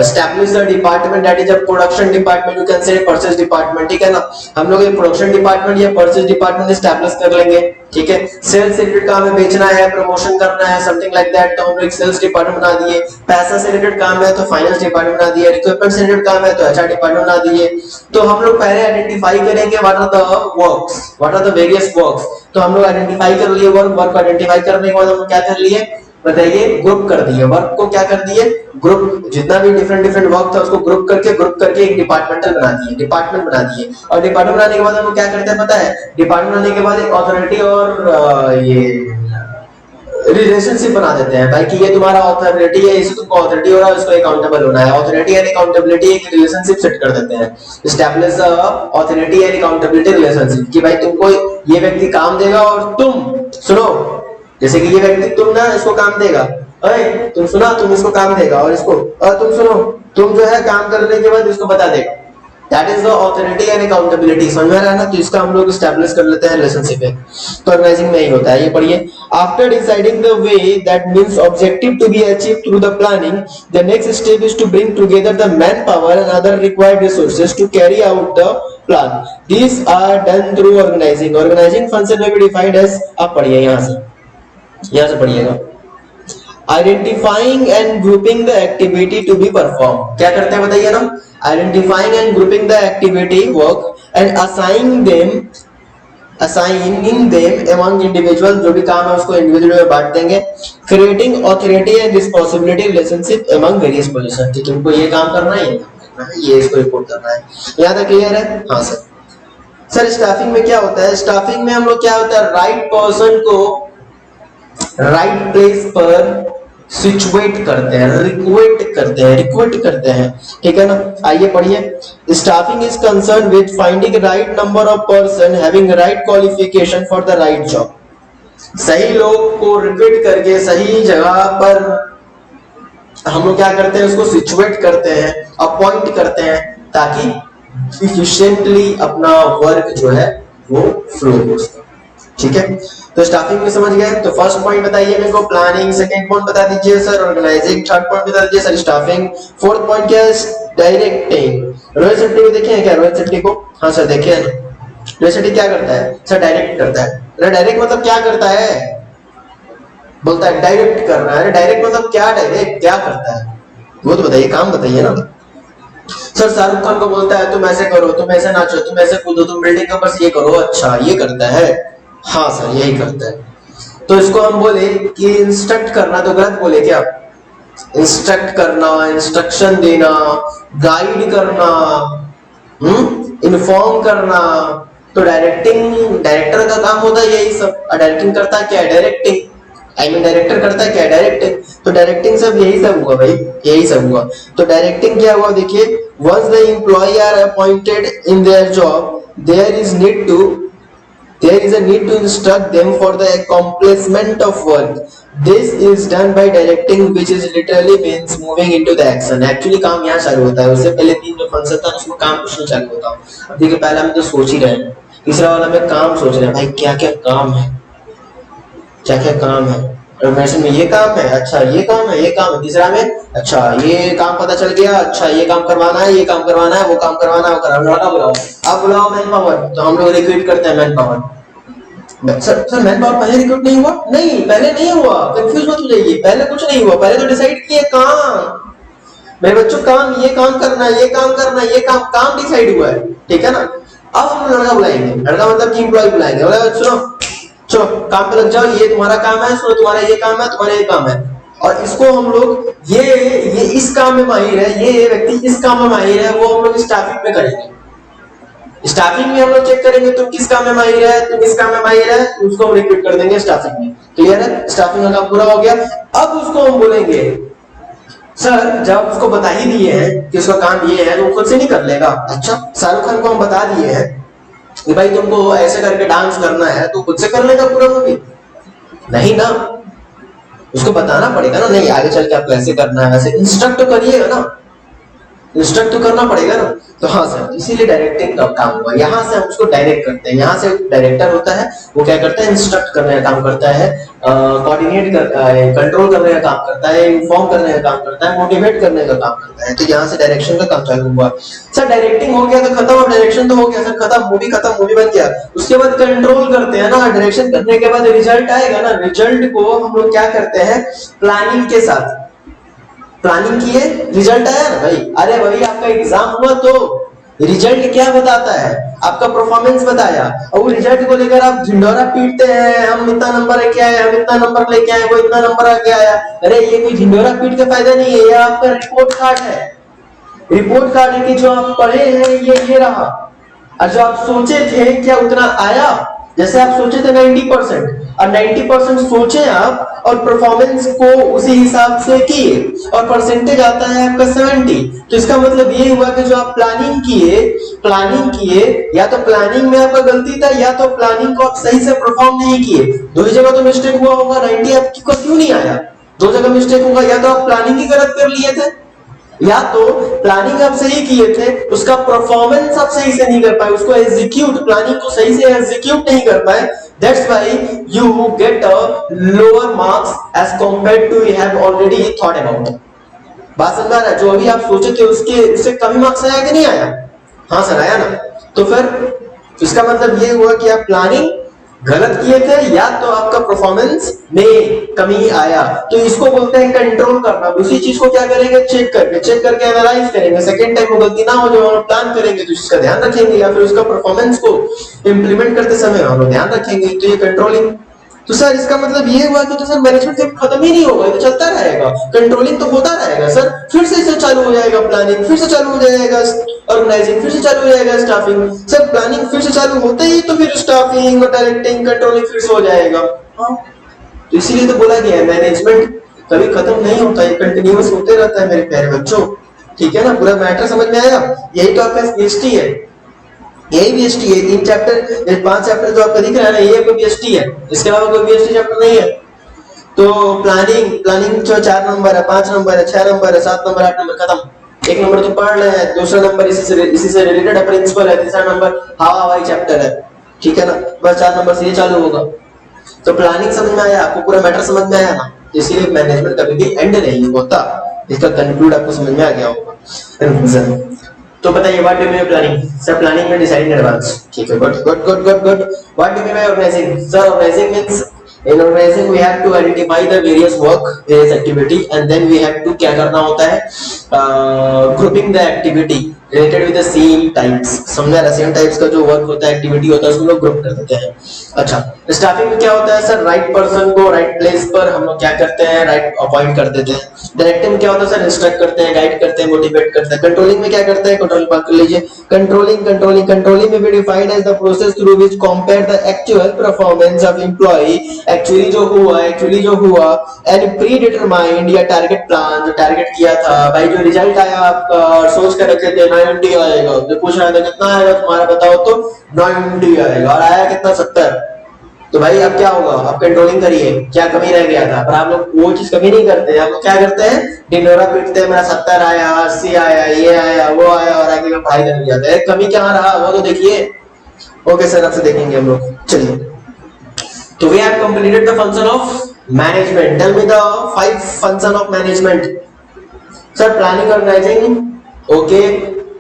established a department that is a production department, you can say purchase department, ठीक है ना। हम लोग एक प्रोडक्शन डिपार्टमेंट या परचेज डिपार्टमेंट एस्टैब्लिश कर लेंगे, ठीक है। सेल्स से रिलेटेड काम है, बेचना है, प्रमोशन करना है, समथिंग लाइक दैट, तो हम लोग एक सेल्स डिपार्टमेंट बना दिए। पैसा से रिलेटेड काम है तो फाइनेंस डिपार्टमेंट बना दिए। रिक्वायरमेंट से रिलेटेड काम है तो HR डिपार्टमेंट बना दिए। तो हम लोग पहले आइडेंटिफाई करेंगे what are the works, what are the various works. तो हम लोग आइडेंटिफाई कर लिए वर्क आइडेंटिफाई करने के बाद हम क्या कर लिए, बताइए, ग्रुप कर दिए। वर्क को क्या कर दिए, ग्रुप, जितना भी डिफरेंट वर्क था उसको ग्रुप करके एक डिपार्टमेंट बना दिए। और डिपार्टमेंट बनाने के बाद हम लोग क्या करते हैं पता है, डिपार्टमेंट बनाने के बाद एक अथॉरिटी और ये रिलेशनशिप बना देते हैं भाई कि ये तुम्हारा अथॉरिटी है, इसको तुमको अथॉरिटी हो रहा है, इसको अकाउंटेबल होना है। अथॉरिटी एंड अकाउंटेबिलिटी एक रिलेशनशिप सेट कर देते हैं, establish authority and accountability relationship, कि भाई तुमको ये व्यक्ति काम देगा और तुम सुनो, जैसे कि ये व्यक्ति तुम ना इसको काम देगा, अरे तुम सुना, तुम इसको काम देगा, और इसको और तुम सुनो, तुम जो है काम करने के बाद इसको बता देगा। That is the authority and accountability. समझ में आ रहा है ना? तो इसका हम लोग एस्टैब्लिश कर लेते हैं रिलेशनशिप है। तो ऑर्गेनाइजिंग में ही होता है, ये पढ़िए। After deciding the way that means objective to be achieved through the planning, the next step is to bring together the man power and other required resources to carry out the plan. These are done through organising. Organising function में भी defined as, आप पढ़िए यहाँ से पढ़िएगा, identifying and grouping the activity to be perform. क्या करते हैं बताइए ना, identifying and grouping the activity work and assigning them among individual, जो भी काम है उसको इंडिविजुअल में बांट देंगे। Creating authority and responsibility relationship among various position, कि तुमको ये काम करना है, ये इसको रिपोर्ट करना है। यहाँ तक क्लियर है? हाँ सर। सर स्टाफिंग में क्या होता है, स्टाफिंग में हम लोग क्या होता है, राइट पर्सन को राइट प्लेस पर सिचुएट करते हैं, रिक्रूट करते हैं, ठीक है ना। आइए पढ़िए। Staffing is concern with finding right number of person having right qualification for the right job. सही लोग को रिक्रूट करके सही जगह पर हम लोग क्या करते हैं, उसको सिचुएट करते हैं, अपॉइंट करते हैं, ताकि इफिशिएंटली अपना वर्क जो है वो फ्लो हो सके, ठीक है। तो स्टाफिंग में समझ गए। तो फर्स्ट पॉइंट बताइए मेरे को प्लानिंग, सेकंड पॉइंट बता दीजिए सर ऑर्गेनाइजिंग, थर्ड पॉइंट बता दीजिए सर स्टाफिंग, फोर्थ पॉइंट क्या है डायरेक्टिंग। रोहित शेट्टी को देखे हैं क्या, रोहित शेट्टी को? हाँ सर देखे हैं। रोहित शेट्टी क्या करता है सर, डायरेक्ट करता है। अरे डायरेक्ट मतलब क्या करता है, बोलता है डायरेक्ट कर रहा है। डायरेक्ट मतलब क्या, डायरेक्ट क्या करता है वो तो बताइए, काम बताइए ना। सर शाहरुख खान को बोलता है तुम ऐसे करो, तुम ऐसे नाचो, तुम ऐसे कूदो, तुम बिल्डिंग के ऊपर से ये करो, अच्छा ये करता है, हाँ सर यही करता है। तो इसको हम बोले कि इंस्ट्रक्ट करना, तो गलत बोले क्या? इंस्ट्रक्ट करना, इंस्ट्रक्शन देना, गाइड करना, इन्फॉर्म करना। तो डायरेक्टर का काम होता है यही सब। डायरेक्टिंग करता है क्या, डायरेक्टिंग, डायरेक्टर करता है क्या, डायरेक्टिंग। तो डायरेक्टिंग सब यही सब हुआ भाई, यही सब हुआ। तो डायरेक्टिंग क्या हुआ देखिए, once the employ are appointed in their job, there is a need to instruct them for the accomplishment of work. This is done by directing, which is literally means moving into the action. Actually काम यहाँ चालू होता है, उससे पहले 3 जो concept था उसमें काम कुछ नहीं चालू होता। अब देखिए पहला में तो सोच ही रहे हैं, तीसरा वाला में काम सोच रहे हैं, भाई क्या क्या काम है, क्या क्या काम है। ऑर्गेनाइजेशन में ये काम है, अच्छा ये काम है, ये काम है। तीसरा में अच्छा ये काम पता चल गया, अच्छा ये काम करवाना है, ये काम करवाना है, वो काम करवाना है, वो करवाना, बुलाओ अब बुलाओ मैन पावर। तो हम लोग रिक्रूट करते हैं man power. Sir man power पहले रिक्रूट नहीं हुआ? नहीं पहले नहीं हुआ, कंफ्यूज मत हो जाइए, पहले कुछ नहीं हुआ, पहले तो डिसाइड किए काम। मेरे बच्चों काम, ये काम करना है, ये काम करना है, ये काम डिसाइड हुआ है, ठीक है ना। अब हम लड़का बुलाएंगे, लड़का मतलब कि एम्प्लॉय बुलाएंगे, बोला सुनो चलो काम पे लग जाओ, ये तुम्हारा काम है, सुनो तुम्हारा ये काम है, तुम्हारा ये काम है। और इसको हम लोग ये इस काम में माहिर है, ये व्यक्ति इस काम में माहिर है, वो हम लोग स्टाफिंग में करेंगे। स्टाफिंग में हम लोग चेक करेंगे तुम किस काम में माहिर है, तुम इस काम में माहिर है, उसको हम रिक्रूट कर देंगे स्टाफिंग में। क्लियर है? स्टाफिंग का काम पूरा हो गया। अब उसको हम बोलेंगे सर, जब उसको बता ही दिए हैं कि उसका काम ये है, तो वो खुद से नहीं कर लेगा। अच्छा शाहरुख खान को हम बता दिए हैं कि भाई तुमको ऐसे करके डांस करना है, तो खुद से कर लेगा पूरा मूवी? नहीं ना, उसको बताना पड़ेगा ना, नहीं आगे चल के आपको ऐसे करना है, वैसे इंस्ट्रक्ट तो करिएगा ना, इंस्ट्रक्ट तो करना पड़ेगा ना। तो हाँ सर, इसीलिए डायरेक्टिंग का काम हुआ। यहाँ से हम उसको डायरेक्ट करते हैं, यहाँ से डायरेक्टर होता है, वो क्या करता है, इंस्ट्रक्ट करने का काम करता है, कोऑर्डिनेट करता है, कंट्रोल करने का काम करता है, इन्फॉर्म करने का काम करता है, मोटिवेट करने का काम करता है। तो यहाँ से डायरेक्शन का काम चालू हुआ। सर डायरेक्टिंग हो गया तो खत्म, अब डायरेक्शन तो हो गया सर, खत्म, मूवी बन गया। उसके बाद कंट्रोल करते हैं ना, डायरेक्शन करने के बाद रिजल्ट आएगा ना, रिजल्ट को हम लोग क्या करते हैं, प्लानिंग के साथ प्लानिंग किए, रिजल्ट आया ना भाई। अरे भाई आपका एग्जाम हुआ तो रिजल्ट क्या बताता है, आपका परफॉर्मेंस बताया, और रिजल्ट को लेकर आप झिंडोरा पीटते हैं, हम इतना नंबर लेके आए, हम इतना नंबर लेके आए, वो इतना नंबर आके आया। अरे ये कोई झिंडोरा पीट का फायदा नहीं है, ये आपका रिपोर्ट कार्ड है। रिपोर्ट कार्ड है कि जो आप पढ़े हैं ये रहा, और जो आप सोचे थे क्या उतना आया। जैसे आप सोचे थे 90% और 90% सोचे आप और परफॉर्मेंस को उसी हिसाब से किए और परसेंटेज आता है आपका 70, तो इसका मतलब ये हुआ कि जो आप प्लानिंग किए या तो प्लानिंग में आपका गलती था, या तो प्लानिंग को आप सही से परफॉर्म नहीं किए। दो जगह तो मिस्टेक हुआ होगा, 90 आपको क्यों नहीं आया? दो जगह मिस्टेक होगा, या तो आप प्लानिंग ही गलत कर लिए थे, या तो प्लानिंग आप सही किए थे, उसका परफॉर्मेंस आप सही से नहीं कर पाए, उसको एग्जीक्यूट, प्लानिंग को सही से एग्जीक्यूट नहीं कर पाए। That's why you get a lower marks as compared to you have already thought about. बात समझ आ रहा है? जो अभी आप सोचे थे उससे कम मार्क्स आया कि नहीं आया? हाँ सर आया ना। तो फिर इसका मतलब ये हुआ कि आप प्लानिंग गलत किए थे, या तो आपका परफॉर्मेंस में कमी आया। तो इसको बोलते हैं कंट्रोल करना। उसी चीज को क्या करेंगे, चेक करके एनालाइज करेंगे। सेकंड टाइम वो गलती ना हो, जो हम प्लान करेंगे तो इसका ध्यान रखेंगे, या फिर उसका परफॉर्मेंस को इंप्लीमेंट करते समय हम लोग ध्यान रखेंगे। तो ये कंट्रोलिंग तो सर इसका मतलब ये हुआ कि तो सर मैनेजमेंट कभी खत्म ही नहीं होगा, ये तो चलता रहेगा, कंट्रोलिंग तो होता रहेगा सर, फिर से चालू हो जाएगा प्लानिंग, फिर से चालू हो जाएगा ऑर्गेनाइजिंग, फिर से चालू हो जाएगा स्टाफिंग, सर प्लानिंग फिर से चालू होते ही तो फिर स्टाफिंग और डायरेक्टिंग कंट्रोलिंग फिर से हो जाएगा। हाँ, तो इसीलिए तो बोला गया है मैनेजमेंट कभी खत्म नहीं होता, ये कंटिन्यूअस होते रहता है मेरे प्यारे बच्चों। ठीक है ना, पूरा मैटर समझ में आया? यही तो आपका पीएचडी है, यही बीएसटी है। 3 चैप्टर, ये 5 चैप्टर जो आपको दिख रहा है ना, ये आपका बीएसटी है, इसके अलावा कोई बीएसटी चैप्टर नहीं है। तो प्लानिंग जो 4 नंबर है, 5 नंबर है, 6 नंबर है, 7 नंबर, 8 नंबर खत्म। एक नंबर तो पढ़ रहे हैं, दूसरा नंबर इसी से रिलेटेड है, प्रिंसिपल है, तीसरा नंबर हवा हवाई चैप्टर है। ठीक है ना, बस 4 नंबर से ये चालू होगा। तो प्लानिंग समझ में आया आपको, पूरा मैटर समझ में आया ना, इसीलिए मैनेजमेंट कभी भी एंड नहीं होता। इसका कंक्लूड आपको समझ में आ गया होगा। कंक्लूजन तो बताइए, what do you mean planning? Sir planning में डिसाइडिंग इन एडवांस। ठीक है, good good good good good. What do you mean by organising? Sir organising means in organizing we have to identify the various work, various activity, and then we have to क्या करना होता है, grouping the activity related with the same types। समझा ना, same types का जो work होता है, एक्टिविटी होता है, उसको लोग ग्रुप कर देते हैं। अच्छा, स्टाफिंग में क्या होता है सर? राइट पर्सन को राइट प्लेस पर हम लोग क्या करते हैं, राइट अपॉइंट कर देते हैं। डायरेक्टिंग में क्या होता है सर? इंस्ट्रक्ट करते हैं, गाइड करते हैं, मोटिवेट करते हैं। कंट्रोलिंग में क्या करते हैं? कंट्रोल बात कर लीजिए। कंट्रोलिंग में भी defined as the process through which compare the actual performance of employ, actually जो हुआ एंड प्री डिटरमाइंड या टारगेट प्लान, जो टारगेट किया था भाई, जो रिजल्ट आया आपका और सोच कर रखे थे 90 आएगा, तो पूछ रहा था कितना आएगा तुम्हारा बताओ, तो 90 आएगा, और आया कितना? 70। तो भाई अब क्या होगा? अब कंट्रोलिंग करिए, क्या कमी रह गया था? पर आप लोग वो चीज कभी नहीं करते, आप लोग क्या करते हैं? डिंडोरा पीटते हैं, मेरा 70 आया, 80 आया, ये आया, वो आया, और आगे में पढ़ाई करने जाते हैं। कमी क्या रहा वो तो देखिए। ओके सर, आपसे देखेंगे हम लोग। चलिए, तो we have completed the function of management. Tell me the 5 function of management. Sir, planning, organizing, okay.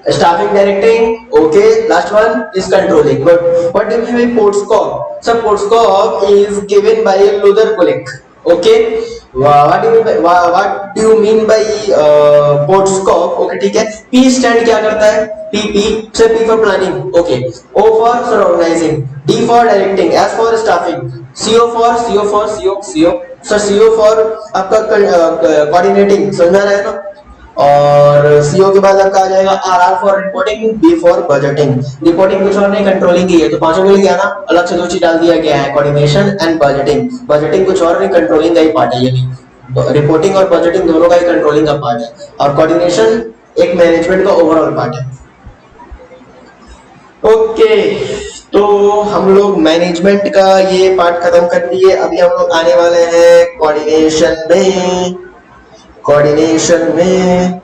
Staffing, directing, okay. Last one is controlling. But what do you mean by Podskov? Sir, Podskov is given by Luther Kulik. Okay. What do you mean by Podskov? Okay, ठीक है। P stand क्या करता है? P sir, P for planning. Okay. O for sir organizing. D for directing. S for staffing. CO for sir, CO for आपका coordinating, समझ में आ रहा है ना? और सीओ के बाद आपका आ जाएगा R R for reporting, B for budgeting. Reporting कुछ और नहीं, कंट्रोलिंग ही है, तो पांचों मिल गया ना। अलग से 2 चीज डाल दिया गया है, कोऑर्डिनेशन एंड बजटिंग। बजटिंग कुछ और नहीं, कंट्रोलिंग का ही पार्ट है। ये भी रिपोर्टिंग और बजटिंग दोनों का ही कंट्रोलिंग का पार्ट है, और कोऑर्डिनेशन एक मैनेजमेंट का ओवरऑल पार्ट है। ओके, तो हम लोग मैनेजमेंट का ये पार्ट खत्म कर दिए। अभी हम लोग आने वाले हैं कोऑर्डिनेशन में। कोऑर्डिनेशन में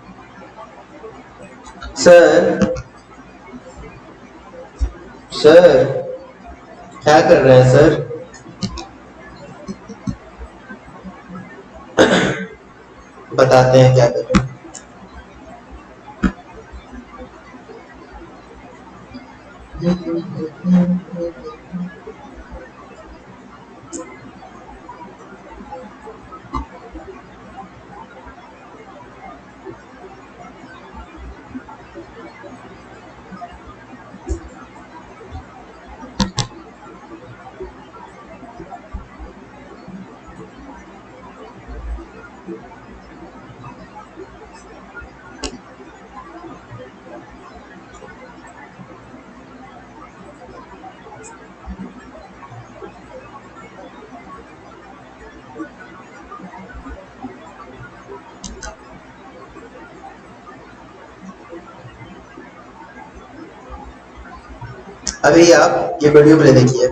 सर क्या कर रहे हैं सर? बताते हैं क्या कर रहे हैं। अभी आप ये वीडियो प्ले देखिए।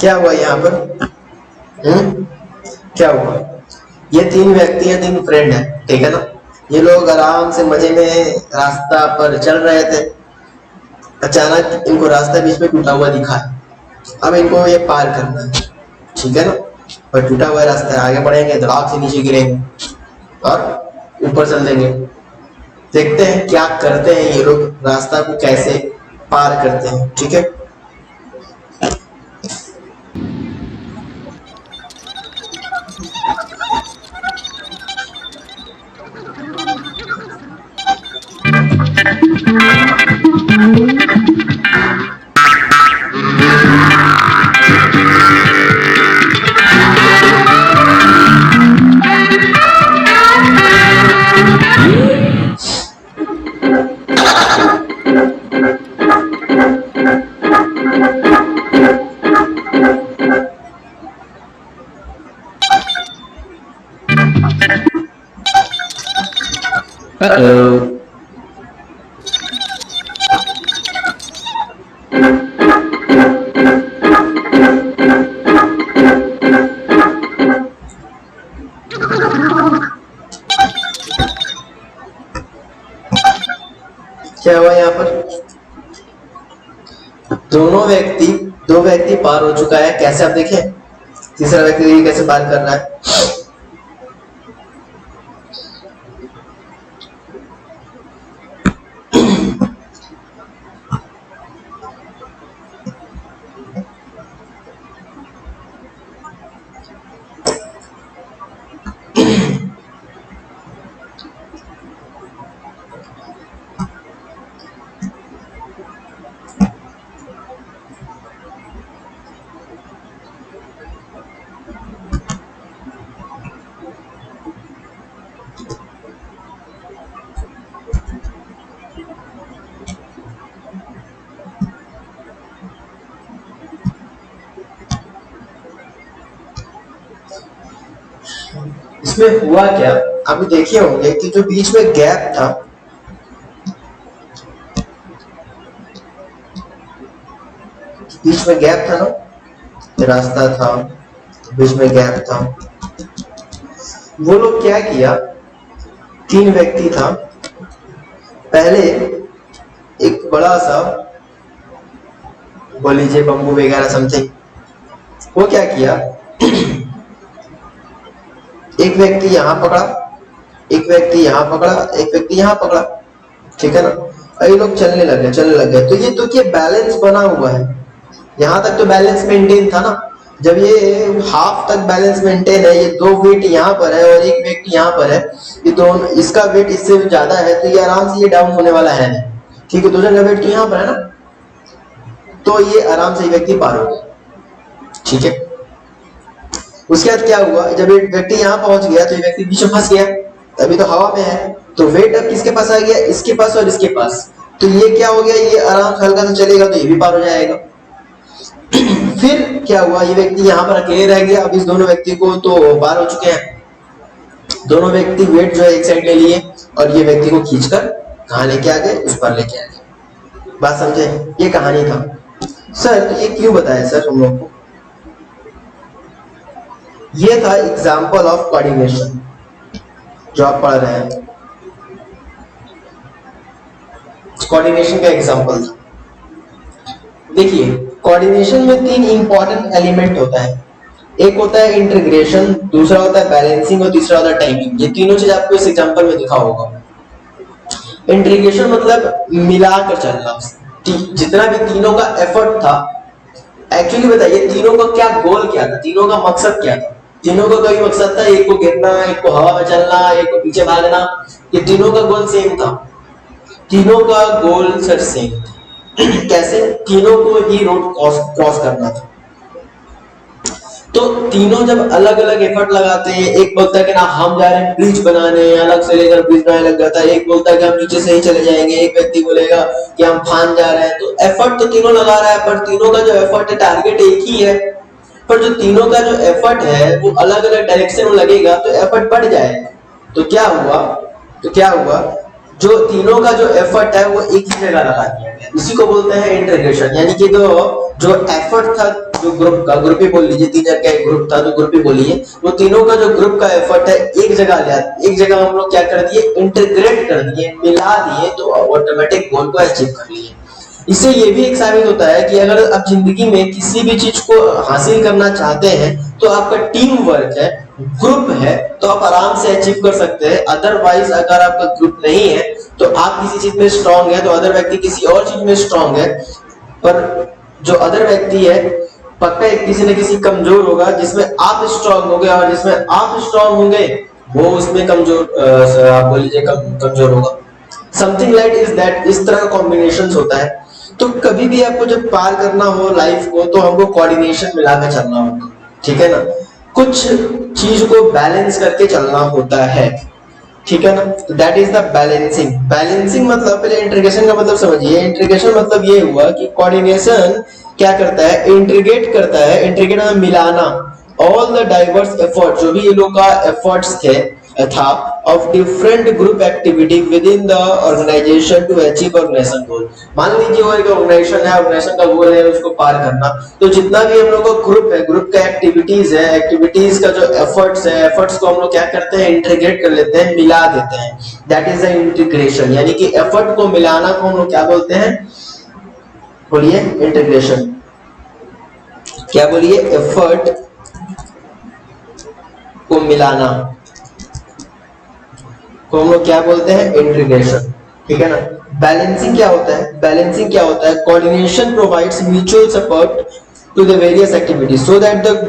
क्या हुआ यहाँ पर? क्या हुआ? ये 3 व्यक्ति है, 3 फ्रेंड है, ठीक है ना। ये लोग आराम से मजे में रास्ता पर चल रहे थे। अचानक इनको रास्ता बीच में टूटा हुआ दिखा है। अब इनको ये पार करना है, ठीक है ना। और टूटा हुआ रास्ता है, आगे बढ़ेंगे धड़ाक से नीचे गिरेंगे और ऊपर चल देंगे। देखते हैं क्या करते हैं ये लोग, रास्ता को कैसे पार करते हैं, ठीक है। क्या हुआ यहाँ पर? दो व्यक्ति पार हो चुका है। कैसे आप देखें, तीसरा व्यक्ति देखिए कैसे पार कर रहा है। इसमें हुआ क्या, अभी देखे होंगे कि जो बीच में गैप था, बीच में गैप था ना, रास्ता था, बीच में गैप था। वो लोग क्या किया, 3 व्यक्ति था। पहले एक बड़ा सा बोल लीजिए बम्बू वगैरह समथिंग, वो क्या किया, एक व्यक्ति यहाँ पकड़ा, एक व्यक्ति यहाँ पकड़ा, एक व्यक्ति यहाँ पकड़ा, ठीक है ना। ये लोग चलने लगे। तो ये तो क्या बैलेंस बना हुआ है, यहाँ तक तो बैलेंस मेंटेन था ना। जब ये हाफ तक बैलेंस मेंटेन है, ये 2 वेट यहाँ पर है और एक व्यक्ति यहाँ पर है, ये दोनों, इसका वेट इससे ज्यादा है, तो ये आराम से ये डाउन होने वाला है नहीं, ठीक है। 2 जन का वेट तो यहाँ पर है ना, तो ये आराम से ये व्यक्ति पार हो गया, ठीक है। उसके बाद क्या हुआ, जब ये व्यक्ति यहाँ पहुंच गया तो ये व्यक्ति बीच में फंस गया, अभी तो हवा में है, तो वेट अब किसके पास आ गया, इसके पास और इसके पास। तो ये क्या हो गया, ये आराम से हल्का सा चलेगा तो ये भी पार हो जाएगा। फिर क्या हुआ, ये व्यक्ति यहाँ पर अकेले रह गया। अब इस दोनों व्यक्ति को तो पार हो चुके हैं, दोनों व्यक्ति वेट जो है एक साइड ले लिए और ये व्यक्ति को खींचकर कहाँ लेके आ गए, उस पर लेके आ गए। बात समझे, ये कहानी था। सर तो ये क्यों बताया सर हम लोग को, ये था एग्जाम्पल ऑफ कोऑर्डिनेशन जो आप पढ़ रहे हैं, कोऑर्डिनेशन का एग्जाम्पल था। देखिए कोऑर्डिनेशन में 3 इंपॉर्टेंट एलिमेंट होता है, एक होता है इंटीग्रेशन, दूसरा होता है बैलेंसिंग और तीसरा होता है टाइमिंग। ये तीनों चीज आपको इस एग्जाम्पल में दिखा होगा। इंटीग्रेशन मतलब मिलाकर चलना, जितना भी तीनों का एफर्ट था। एक्चुअली बताइए तीनों का क्या गोल क्या था, तीनों का मकसद क्या था। तीनों का कोई मकसद था, एक को गिरना, एक को हवा में चलना, एक को पीछे भागना, ये तीनों का गोल सेम था। तीनों का गोल सर सेम था। कैसे, तीनों को ही रोड क्रॉस करना था। तो तीनों जब अलग अलग एफर्ट लगाते हैं, एक बोलता है कि ना हम जा रहे हैं ब्रिज बनाने, अलग से लेकर ब्रिज बनाने लग जाता है, एक बोलता है कि हम नीचे से ही चले जाएंगे, एक व्यक्ति बोलेगा कि हम फान जा रहे हैं। तो एफर्ट तो तीनों लगा रहा है, पर तीनों का जो एफर्ट है, टारगेट एक ही है, पर जो तीनों का जो एफर्ट है वो अलग अलग डायरेक्शन में लगेगा तो एफर्ट बढ़ जाएगा। तो क्या हुआ, जो तीनों का जो एफर्ट है वो एक ही जगह लगा दिया गया, इसी को बोलते हैं इंटीग्रेशन। यानी कि जो एफर्ट था, जो ग्रुप ही बोल लीजिए, 3 जन का एक ग्रुप था तो ग्रुप ही बोलिए, वो तीनों का जो ग्रुप का एफर्ट है एक जगह हम लोग क्या कर दिए, इंटीग्रेट कर दिए, मिला दिए, तो ऑटोमेटिक गोल को अचीव कर लिए। इससे ये भी एक साबित होता है कि अगर आप जिंदगी में किसी भी चीज को हासिल करना चाहते हैं तो आपका टीम वर्क है, ग्रुप है, तो आप आराम से अचीव कर सकते हैं। अदरवाइज अगर आपका ग्रुप नहीं है तो आप किसी चीज में स्ट्रांग है तो अदर व्यक्ति किसी और चीज में स्ट्रांग है, पर जो अदर व्यक्ति है पक्का एक किसी न किसी कमजोर होगा, जिसमें आप स्ट्रांग होंगे, और जिसमें आप स्ट्रांग होंगे वो उसमें कमजोर, आप बोल लीजिए कमजोर होगा। समथिंग लाइक इज दैट, इस तरह का कॉम्बिनेशन होता है। तो कभी भी आपको जब पार करना हो लाइफ को तो हमको कोऑर्डिनेशन मिलाकर चलना होगा, ठीक है ना, कुछ चीज को बैलेंस करके चलना होता है, ठीक है ना। That is the balancing. Balancing मतलब, पहले इंटीग्रेशन का मतलब समझिए। इंटीग्रेशन मतलब ये हुआ कि कोऑर्डिनेशन क्या करता है, इंटीग्रेट करता है। इंटीग्रेट मतलब मिलाना ऑल द डाइवर्स एफर्ट, जो भी ये लोग का एफर्ट्स था of different group activity within the organisation to achieve organisation goal. मान लीजिए वो एक ऑर्गेनाइजेशन है, ऑर्गेनाइजेशन का गोल है उसको पार करना, तो जितना भी हम लोग का ग्रुप है, ग्रुप का एक्टिविटीज है, एक्टिविटीज का जो एफर्ट्स है, एफर्ट्स को हम लोग क्या करते हैं, इंटीग्रेट कर लेते हैं, मिला देते हैं। That is the integration. यानी कि एफर्ट को मिलाना को हम लोग क्या बोलते हैं, बोलिए, इंटीग्रेशन। क्या बोलिए, एफर्ट को मिलाना को हम लोग क्या बोलते हैं, इंटीग्रेशन, ठीक है ना। बैलेंसिंग क्या होता है, बैलेंसिंग क्या होता है, coordination provides mutual support to the various activities so that the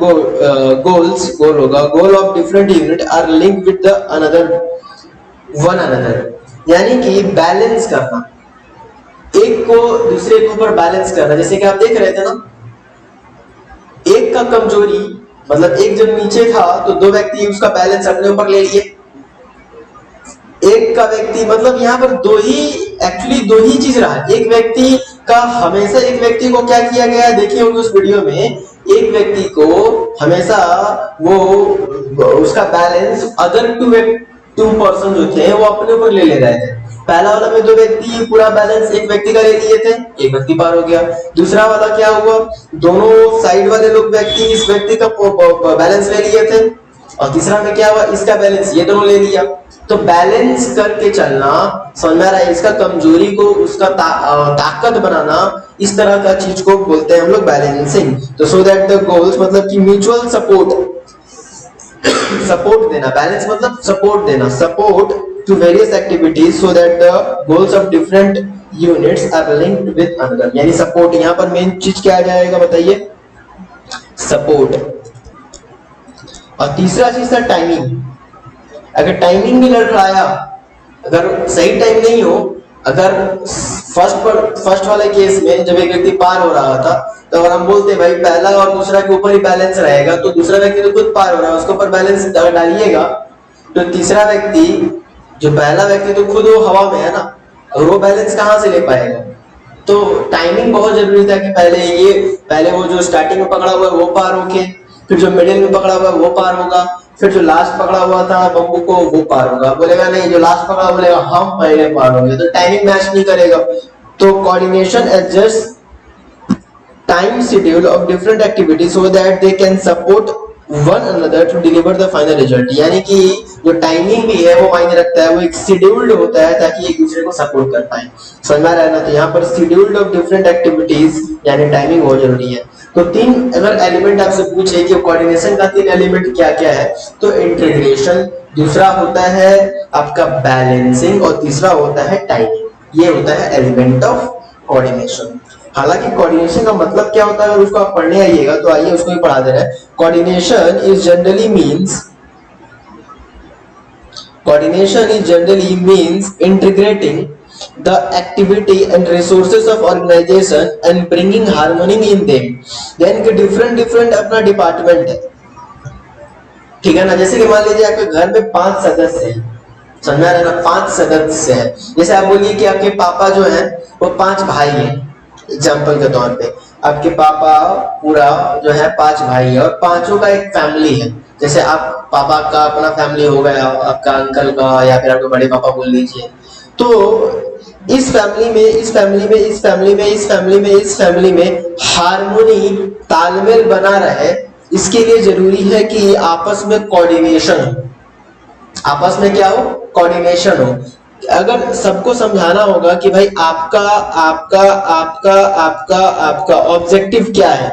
goal होगा, goal of different unit are linked with the one another. यानी कि बैलेंस करना, एक को दूसरे के ऊपर बैलेंस करना। जैसे कि आप देख रहे थे ना, एक का कमजोरी मतलब एक जब नीचे था तो दो व्यक्ति उसका बैलेंस अपने ऊपर ले लिए। एक का व्यक्ति मतलब यहाँ पर दो ही चीज रहा। एक व्यक्ति का हमेशा, एक व्यक्ति को क्या किया गया देखिए होंगे उस वीडियो में, एक व्यक्ति को हमेशा वो उसका बैलेंस अदर टू पर्सन जो थे वो अपने ऊपर ले रहे थे। पहला वाला में दो व्यक्ति पूरा बैलेंस एक व्यक्ति का ले लिए थे, एक व्यक्ति पार हो गया। दूसरा वाला क्या हुआ, दोनों साइड वाले लोग व्यक्ति इस व्यक्ति का बैलेंस ले लिए थे, और तीसरा में क्या हुआ, इसका बैलेंस ये दोनों ले लिया। तो बैलेंस करके चलना, समझ में आ रहा है, इसका कमजोरी को उसका ताकत बनाना, इस तरह का चीज को बोलते हैं हम लोग बैलेंसिंग। तो सो दैट द गोल्स मतलब कि म्यूचुअल सपोर्ट देना, बैलेंस मतलब सपोर्ट देना, support to various activities so that the goals of different units are linked with another. यानी सपोर्ट, यहाँ पर मेन चीज क्या आ जाएगा बताइए, सपोर्ट। और तीसरा चीज था टाइमिंग। अगर टाइमिंग भी लड़खड़ाया, अगर सही टाइम नहीं हो, अगर फर्स्ट वाले केस में जब एक व्यक्ति पार हो रहा था तो अगर हम बोलते भाई पहला और दूसरा के ऊपर ही बैलेंस रहेगा, तो दूसरा व्यक्ति तो खुद पार हो रहा है उसके ऊपर बैलेंस डालिएगा, तो तीसरा व्यक्ति, जो पहला व्यक्ति तो खुद वो हवा में है ना, और वो बैलेंस कहाँ से ले पाएगा। तो टाइमिंग बहुत जरूरी था कि पहले वो जो स्टार्टिंग में पकड़ा हुआ है वो पार होके, फिर जो मिडिल में पकड़ा हुआ है वो पार होगा, फिर जो लास्ट पकड़ा हुआ था बम्बू को वो पार होगा। बोलेगा नहीं, जो लास्ट पकड़ा बोलेगा हम पहले पार होंगे, तो टाइमिंग मैच नहीं करेगा। तो coordination adjust time schedule of different activities so that they can support one another to deliver the final result. यानी कि जो टाइमिंग भी है वो मायने रखता है, वो एक शेड्यूल्ड होता है ताकि एक दूसरे को सपोर्ट कर पाए। समझ में आ रहा है ना। तो यहाँ पर शेड्यूल्ड ऑफ डिफरेंट एक्टिविटीज यानी टाइमिंग बहुत जरूरी है। तो तीन अगर एलिमेंट आपसे पूछे कि कोऑर्डिनेशन का तीन एलिमेंट क्या क्या है, तो इंटीग्रेशन, दूसरा होता है आपका बैलेंसिंग, और तीसरा होता है टाइमिंग। ये होता है एलिमेंट ऑफ कोऑर्डिनेशन। हालांकि कोऑर्डिनेशन का मतलब क्या होता है अगर उसको आप पढ़ने आइएगा तो आइए उसको ही पढ़ा दे रहे हैं। Coordination is generally means integrating the activity and resources of organization and bringing harmony in them। यानी कि डिफरेंट अपना डिपार्टमेंट है, ठीक है ना। जैसे कि मान लीजिए आपके घर में 5 सदस्य हैं, समझ में आ रहा है ना, 5 सदस्य हैं। जैसे आप बोलिए कि आपके पापा जो हैं वो 5 भाई हैं, एग्जाम्पल के तौर पे आपके पापा पूरा जो है 5 भाई है, और पांचों का एक फैमिली है। जैसे आप पापा का अपना फैमिली हो गया, आपका अंकल का, या फिर आपके बड़े पापा बोल लीजिए, तो इस फैमिली में हार्मोनी तालमेल बना रहे, इसके लिए जरूरी है कि आपस में कोऑर्डिनेशन हो। आपस में क्या हो? कोऑर्डिनेशन हो। अगर सबको समझाना होगा कि भाई आपका आपका आपका आपका आपका ऑब्जेक्टिव क्या है,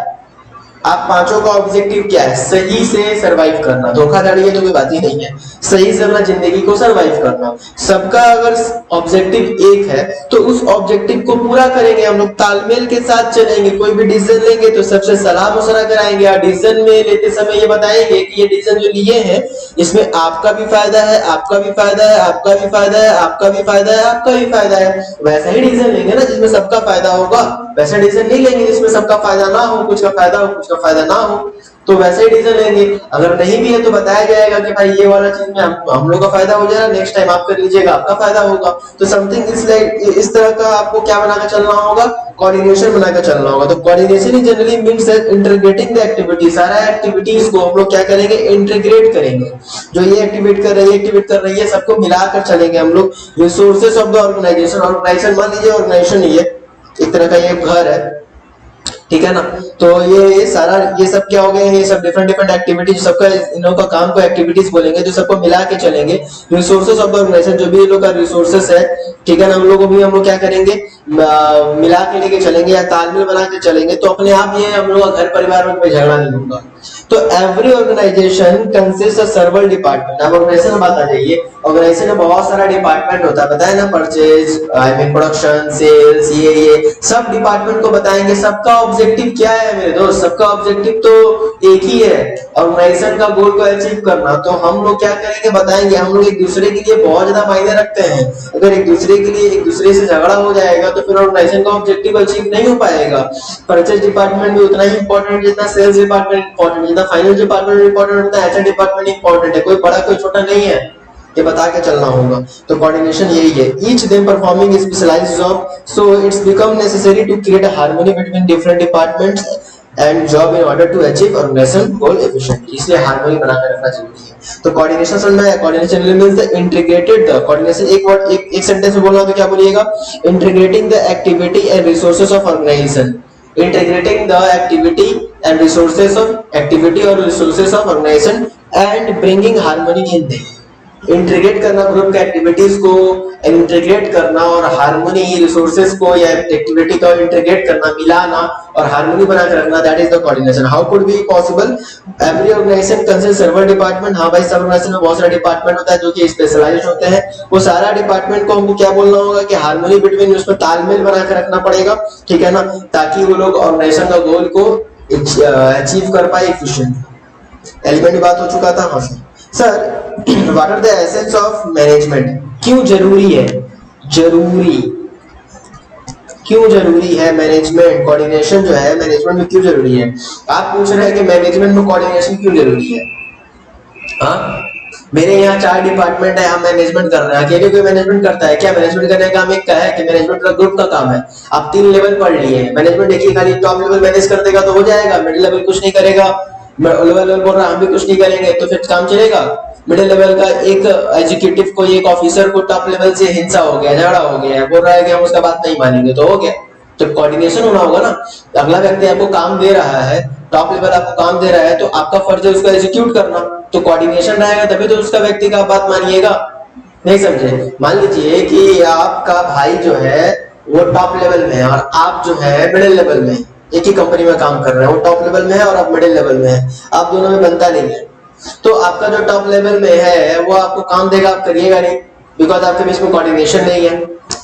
आप पांचों का ऑब्जेक्टिव क्या है? सही से सरवाइव करना, धोखाधड़ी है तो कोई बात ही नहीं है, सही से अपना जिंदगी को सरवाइव करना। सबका अगर ऑब्जेक्टिव एक है तो उस ऑब्जेक्टिव को पूरा करेंगे हम लोग, तालमेल के साथ चलेंगे। कोई भी डिसीजन लेंगे तो सबसे सलाह मशवरा कराएंगे, और डिसीजन में लेते समय ये बताएंगे कि ये डिसीजन जो लिए हैं इसमें आपका भी फायदा है, आपका भी फायदा है, आपका भी फायदा है, आपका भी फायदा है, आपका भी फायदा है। वैसा ही डिसीजन लेंगे ना जिसमें सबका फायदा होगा, वैसा डिसीजन नहीं लेंगे जिसमें सबका फायदा ना हो, कुछ का फायदा हो कुछ का फायदा ना हो, तो वैसे ही डिसीजन लेंगे। अगर नहीं भी है तो बताया जाएगा कि भाई ये वाला चीज में हम लोग का फायदा हो जाएगा, नेक्स्ट टाइम आप कर लीजिएगा, आपका फायदा होगा। तो समथिंग इस तरह का आपको क्या बनाकर चलना होगा? कोऑर्डिनेशन बनाकर चलना होगा। तो coordination is generally means integrating the activity. सारा एक्टिविटीज को हम लोग क्या करेंगे? इंटीग्रेट करेंगे। जो ये एक्टिवेट कर रही है सबको मिलाकर चलेंगे हम लोग। रिसोर्सेज ऑफ द ऑर्गेनाइजेशन मान लीजिए ऑर्गेनाइजेशन ही है, एक तरह का ये घर है, ठीक है ना। तो ये सारा ये सब क्या हो गए? ये सब डिफरेंट एक्टिविटीज, सबका इन लोगों का काम को एक्टिविटीज बोलेंगे, जो सबको मिला के चलेंगे। रिसोर्सेज ऑफ द ऑर्गेनाइजेशन, जो भी ये लोग का रिसोर्सेस है, ठीक है ना, हम लोग को भी हम लोग क्या करेंगे? मिला के लेके चलेंगे या तालमेल बना के चलेंगे, तो अपने आप ये हम लोग का घर परिवार में कोई झगड़ा नहीं होगा। तो every organization consist of several department. अब ऑर्गेनाइजेशन बात आ जाइए, ऑर्गेनाइजेशन में बहुत सारा डिपार्टमेंट होता है, बताया ना, purchase, I mean production, sales, ये सब डिपार्टमेंट को बताएंगे। सबका ऑब्जेक्टिव क्या है मेरे दोस्त? सबका ऑब्जेक्टिव तो एक ही है, ऑर्गेनाइजेशन का गोल को अचीव करना। तो हम लोग क्या करेंगे? बताएंगे। हम लोग एक दूसरे के लिए बहुत ज्यादा मायने रखते हैं। अगर एक दूसरे से झगड़ा हो जाएगा तो फिर ऑर्गेनाइजेशन का ऑब्जेक्टिव अचीव नहीं हो पाएगा। परचेज डिपार्टमेंट भी उतना ही इंपॉर्टेंट जितना सेल्स डिपार्टमेंट इंपॉर्टेंट, जितना फाइनेंस डिपार्टमेंट इंपॉर्टेंट, उतना एचआर डिपार्टमेंट इंपॉर्टेंट है। कोई बड़ा कोई छोटा नहीं है, ये बता के चलना होगा। तो कोऑर्डिनेशन यही है, each them performing specialized job, so it's become necessary to create a harmony between different departments and job in order to achieve organisation goal efficiently. इसलिए हार्मनी बनाकर रखना जरूरी है। तो कोऑर्डिनेशन समझ में आया? Coordination means the integrated the coordination. एक वर्ड एक सेंटेंस में बोलना तो क्या बोलिएगा? Integrating the activity and resources of organization. Integrating the activity and resources of organization and bringing harmony in them. Integrate करना ग्रुप के एक्टिविटीज को, इंटीग्रेट करना और हार्मनी रिसोर्सेज को या एक्टिविटी को इंटीग्रेट करना, मिलाना और हार्मनी बना के रखना, that is the coordination. How could be possible? Every organization consist several department. हाँ भाई, सब ऑर्गेनाइजेशन में बहुत सारे डिपार्टमेंट होता है जो कि स्पेशलाइज्ड होते हैं। वो सारा डिपार्टमेंट को हमको क्या बोलना होगा कि हार्मनी बिटवीन, उसमें तालमेल बना के रखना पड़ेगा, ठीक है ना, ताकि वो लोग ऑर्गेनाइजेशन का गोल को अचीव कर पाए एफिशिएंटली। एलिमेंट की बात हो चुका था। हाँ sir, what are the essence of management? क्यों जरूरी है? क्यों जरूरी है मैनेजमेंट? कोऑर्डिनेशन जो है मैनेजमेंट में क्यों जरूरी है? आप पूछ रहे हैं कि मैनेजमेंट में कोऑर्डिनेशन क्यों जरूरी है? हाँ, मेरे यहाँ 4 डिपार्टमेंट है, हम मैनेजमेंट कर रहे हैं। अकेले कोई मैनेजमेंट करता है क्या? मैनेजमेंट करने का काम एक का है कि मैनेजमेंट का ग्रुप का काम है। आप 3 लेवल पढ़ लिए, मैनेजमेंट देखिए खाली टॉप लेवल मैनेज कर देगा तो हो जाएगा, मिडिल लेवल कुछ नहीं करेगा, लेवल बोल रहा हम भी कुछ नहीं करेंगे तो फिर काम चलेगा? मिडिल लेवल का एक एग्जीक्यूटिव को, एक ऑफिसर को टॉप लेवल से हिंसा हो गया, झगड़ा हो गया, बोल रहा है कि हम उसका बात नहीं मानेंगे, तो हो गया। तो कोऑर्डिनेशन होना होगा ना। अगला व्यक्ति आपको काम दे रहा है, टॉप लेवल आपको काम दे रहा है, तो आपका फर्ज है उसका एग्जीक्यूट करना। तो कोऑर्डिनेशन रहेगा तभी तो उसका व्यक्ति का बात मानिएगा। नहीं समझे? मान लीजिए कि आपका भाई जो है वो टॉप लेवल में है और आप जो है मिडिल लेवल में, एक ही कंपनी में काम कर रहे हैं, वो टॉप लेवल में है और आप मिडिल लेवल में है, आप दोनों में बनता नहीं है। तो आपका जो टॉप लेवल में है वो आपको काम देगा, आप करिएगा नहीं, बिकॉज आपके बीच में कोऑर्डिनेशन नहीं है।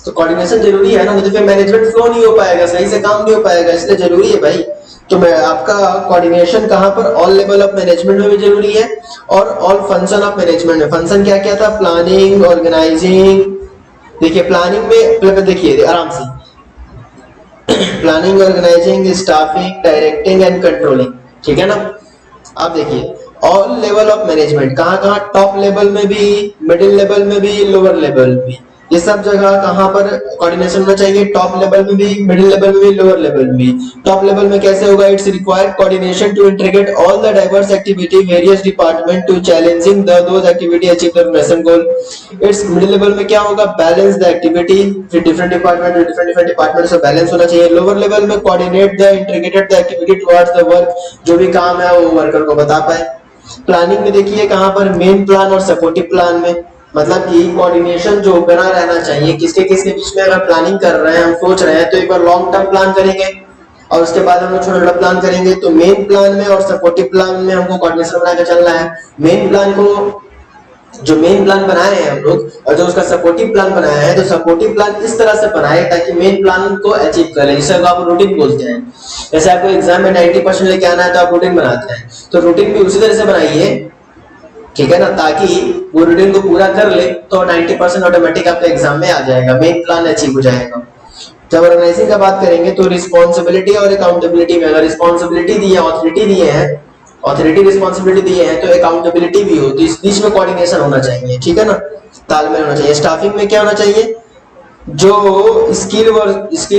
तो कोऑर्डिनेशन जरूरी है ना, नहीं तो फिर मैनेजमेंट फ्लो नहीं हो पाएगा, सही से काम नहीं हो पाएगा, इसलिए जरूरी है भाई। तो मैं आपका कोऑर्डिनेशन कहां पर? ऑल लेवल ऑफ मैनेजमेंट में भी जरूरी है और ऑल फंक्शन ऑफ मैनेजमेंट में। फंक्शन क्या क्या था? Planning, organising. देखिए प्लानिंग में देखिए आराम से, planning, organising, staffing, directing and controlling, ठीक है ना। अब देखिए ऑल लेवल ऑफ मैनेजमेंट कहां कहां? टॉप लेवल में भी, मिडिल लेवल में भी, लोअर लेवल भी। ये सब जगह कहाँ पर कोऑर्डिनेशन होना चाहिए, टॉप लेवल में भी, मिडिल लेवल में भी, लोअर लेवल में भी। टॉप लेवल में कैसे होगा, it's required coordination to integrate all the diverse activity various department to challenging those activity achieve the national goal. It's middle level में क्या होगा, बैलेंस द एक्टिविटी, फिर डिफरेंट डिपार्टमेंट से बैलेंस होना चाहिए। लोअर लेवल में coordinate the integrated the activity towards the work, जो भी काम है वो वर्कर को बता पाए। प्लानिंग में देखिए कहां पर, मेन प्लान और सपोर्टिव प्लान में, मतलब कि कोऑर्डिनेशन जो बना रहना चाहिए किसके किसके बीच में। अगर प्लानिंग कर रहे हैं, हम सोच रहे हैं, तो एक बार लॉन्ग टर्म प्लान करेंगे और उसके बाद हम लोग छोटा छोटा प्लान करेंगे। तो मेन प्लान में और सपोर्टिव प्लान में हमको कोऑर्डिनेशन बनाकर चलना है। मेन प्लान को, जो मेन प्लान बनाए हैं हम लोग, और जो उसका सपोर्टिव प्लान बनाया है, तो सपोर्टिव प्लान इस तरह से बनाए ताकि मेन प्लान को अचीव करे, जिसे आप रूटीन बोलते हैं। जैसे आपको एग्जाम में 90% लेके आना है तो आप रूटीन बनाते हैं, तो रूटीन भी उसी तरह से बनाइए, ठीक है ना, ताकि वो रूटीन को पूरा कर ले तो 90% ऑटोमेटिक आपके एग्जाम में आ जाएगा, मेन प्लान अचीव हो जाएगा। जब ऑर्गेनाइजिंग का बात करेंगे तो रिस्पॉन्सिबिलिटी और अकाउंटेबिलिटी में, अगर रिस्पॉन्सिबिलिटी दी है, ऑथोरिटी रिस्पॉन्सिबिलिटी दी है, तो अकाउंटेबिलिटी भी हो, तो इस बीच में कोऑर्डिनेशन होना चाहिए, ठीक है ना, तालमेल होना चाहिए। स्टाफिंग में क्या होना चाहिए, जो स्किल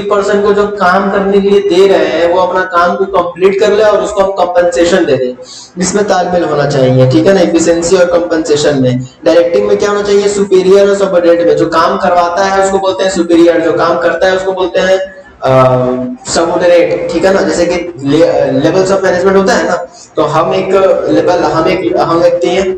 पर्सन को जो काम करने के लिए दे रहे हैं वो अपना काम को कंप्लीट कर ले और उसको हम कंपनसेशन दे दें, इसमें तालमेल होना चाहिए, ठीक है ना, एफिशिएंसी और कंपनसेशन में। डायरेक्टिंग में क्या होना चाहिए, सुपीरियर और सबऑर्डिनेट में, जो काम करवाता है उसको बोलते हैं सुपीरियर, जो काम करता है उसको बोलते हैं सबऑर्डिनेट, ठीक है ना। जैसे कि लेवल्स ऑफ मैनेजमेंट होता है ना, तो हम एक लेवल, हम व्यक्ति हैं,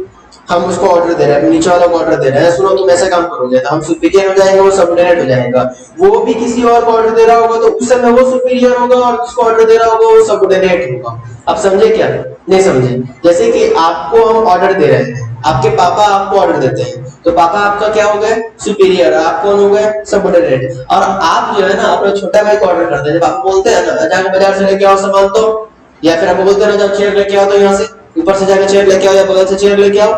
हम उसको ऑर्डर दे रहे हैं, नीचे वाला को ऑर्डर दे रहे हैं, सुनो तुम ऐसा काम करोगे, तो हम सुपीरियर हो जाएंगे, वो सबऑर्डिनेट हो जाएगा। वो भी किसी और को ऑर्डर दे रहा होगा तो उस समय वो सुपीरियर होगा और जिसको ऑर्डर दे रहा होगा वो सबऑर्डिनेट होगा। आप समझे क्या, नहीं समझे? जैसे कि आपको हम ऑर्डर दे रहे हैं, आपके पापा आपको ऑर्डर देते हैं, तो पापा आपका क्या हो गए, सुपीरियर, आप कौन हो गए, सबऑर्डिनेट। और आप जो है ना अपना छोटा भाई को ऑर्डर करते हैं, जब आप बोलते हैं ना जाकर बाजार से लेके आओ सामान, तो या फिर आपको बोलते हैं ना जाओ चेयर लेके आओ, तो यहाँ से ऊपर से जाकर चेयर लेके आओ या बगल से चेयर लेके आओ,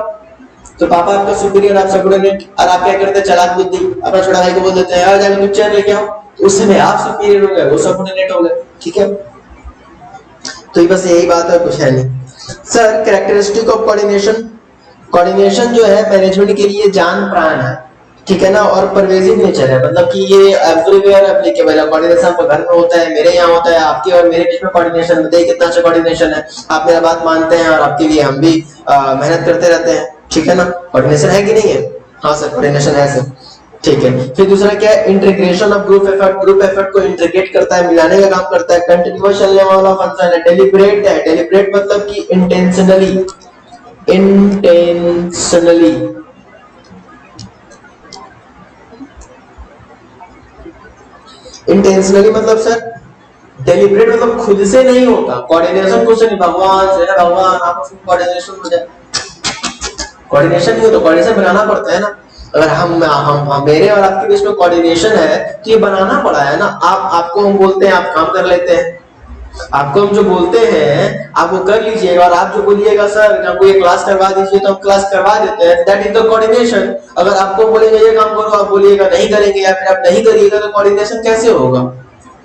तो पापा आपका सुपीरियर, आप सबऑर्डिनेट। और आप क्या करते हैं, चालाक बुद्धि, अपना छोटा भाई को बोल देते हैं यार जाकर तुम चेयर लेके आओ, तो उस समय आप सुपीरियर हो गए, वो सबऑर्डिनेट हो गए, ठीक है। तो ये बस यही बात है, कुछ है नहीं। Sir characteristic of coordination, coordination जो है मैनेजमेंट के लिए जान प्राण है, ठीक है ना, और परवेजिव नेचर है, मतलब कि ये एवरीवेयर एप्लीकेबल है। कोऑर्डिनेशन आपके घर में होता है, मेरे यहाँ होता है, आपके और मेरे बीच में कोऑर्डिनेशन, बताइए कितना अच्छा कोऑर्डिनेशन है। आप मेरा बात मानते हैं और आपके लिए हम भी मेहनत करते रहते हैं, ठीक है ना। कोऑर्डिनेशन है कि नहीं है? हाँ सर कोऑर्डिनेशन है सर, ठीक है। फिर दूसरा क्या है, integration of group effort, group effort को इंटीग्रेट करता है, मिलाने का काम करता है। कंटिन्यूअस चलने वाला फंक्शन है। डेलिब्रेट है, डेलिब्रेट मतलब कि इंटेंशनली, इंटेंशनली मतलब सर डेलिब्रेट मतलब खुद से नहीं होता, कोऑर्डिनेशन खुद से नहीं, भगवान से, भगवान आपस में कोऑर्डिनेशन हो जाए, कोऑर्डिनेशन नहीं हो तो कोऑर्डिनेशन बनाना पड़ता है ना। अगर हम मेरे और आपके बीच में कोऑर्डिनेशन है तो ये बनाना पड़ा है ना। आपको हम बोलते हैं आप काम कर लेते हैं, आपको हम जो बोलते हैं आप वो कर लीजिएगा, और आप जो बोलिएगा सर आपको ये क्लास करवा दीजिए तो हम क्लास करवा देते हैं, दैट इज द कोऑर्डिनेशन। अगर आपको बोलेंगे ये काम करो, आप बोलिएगा नहीं करेंगे या फिर आप नहीं करिएगा, तो कोऑर्डिनेशन कैसे होगा?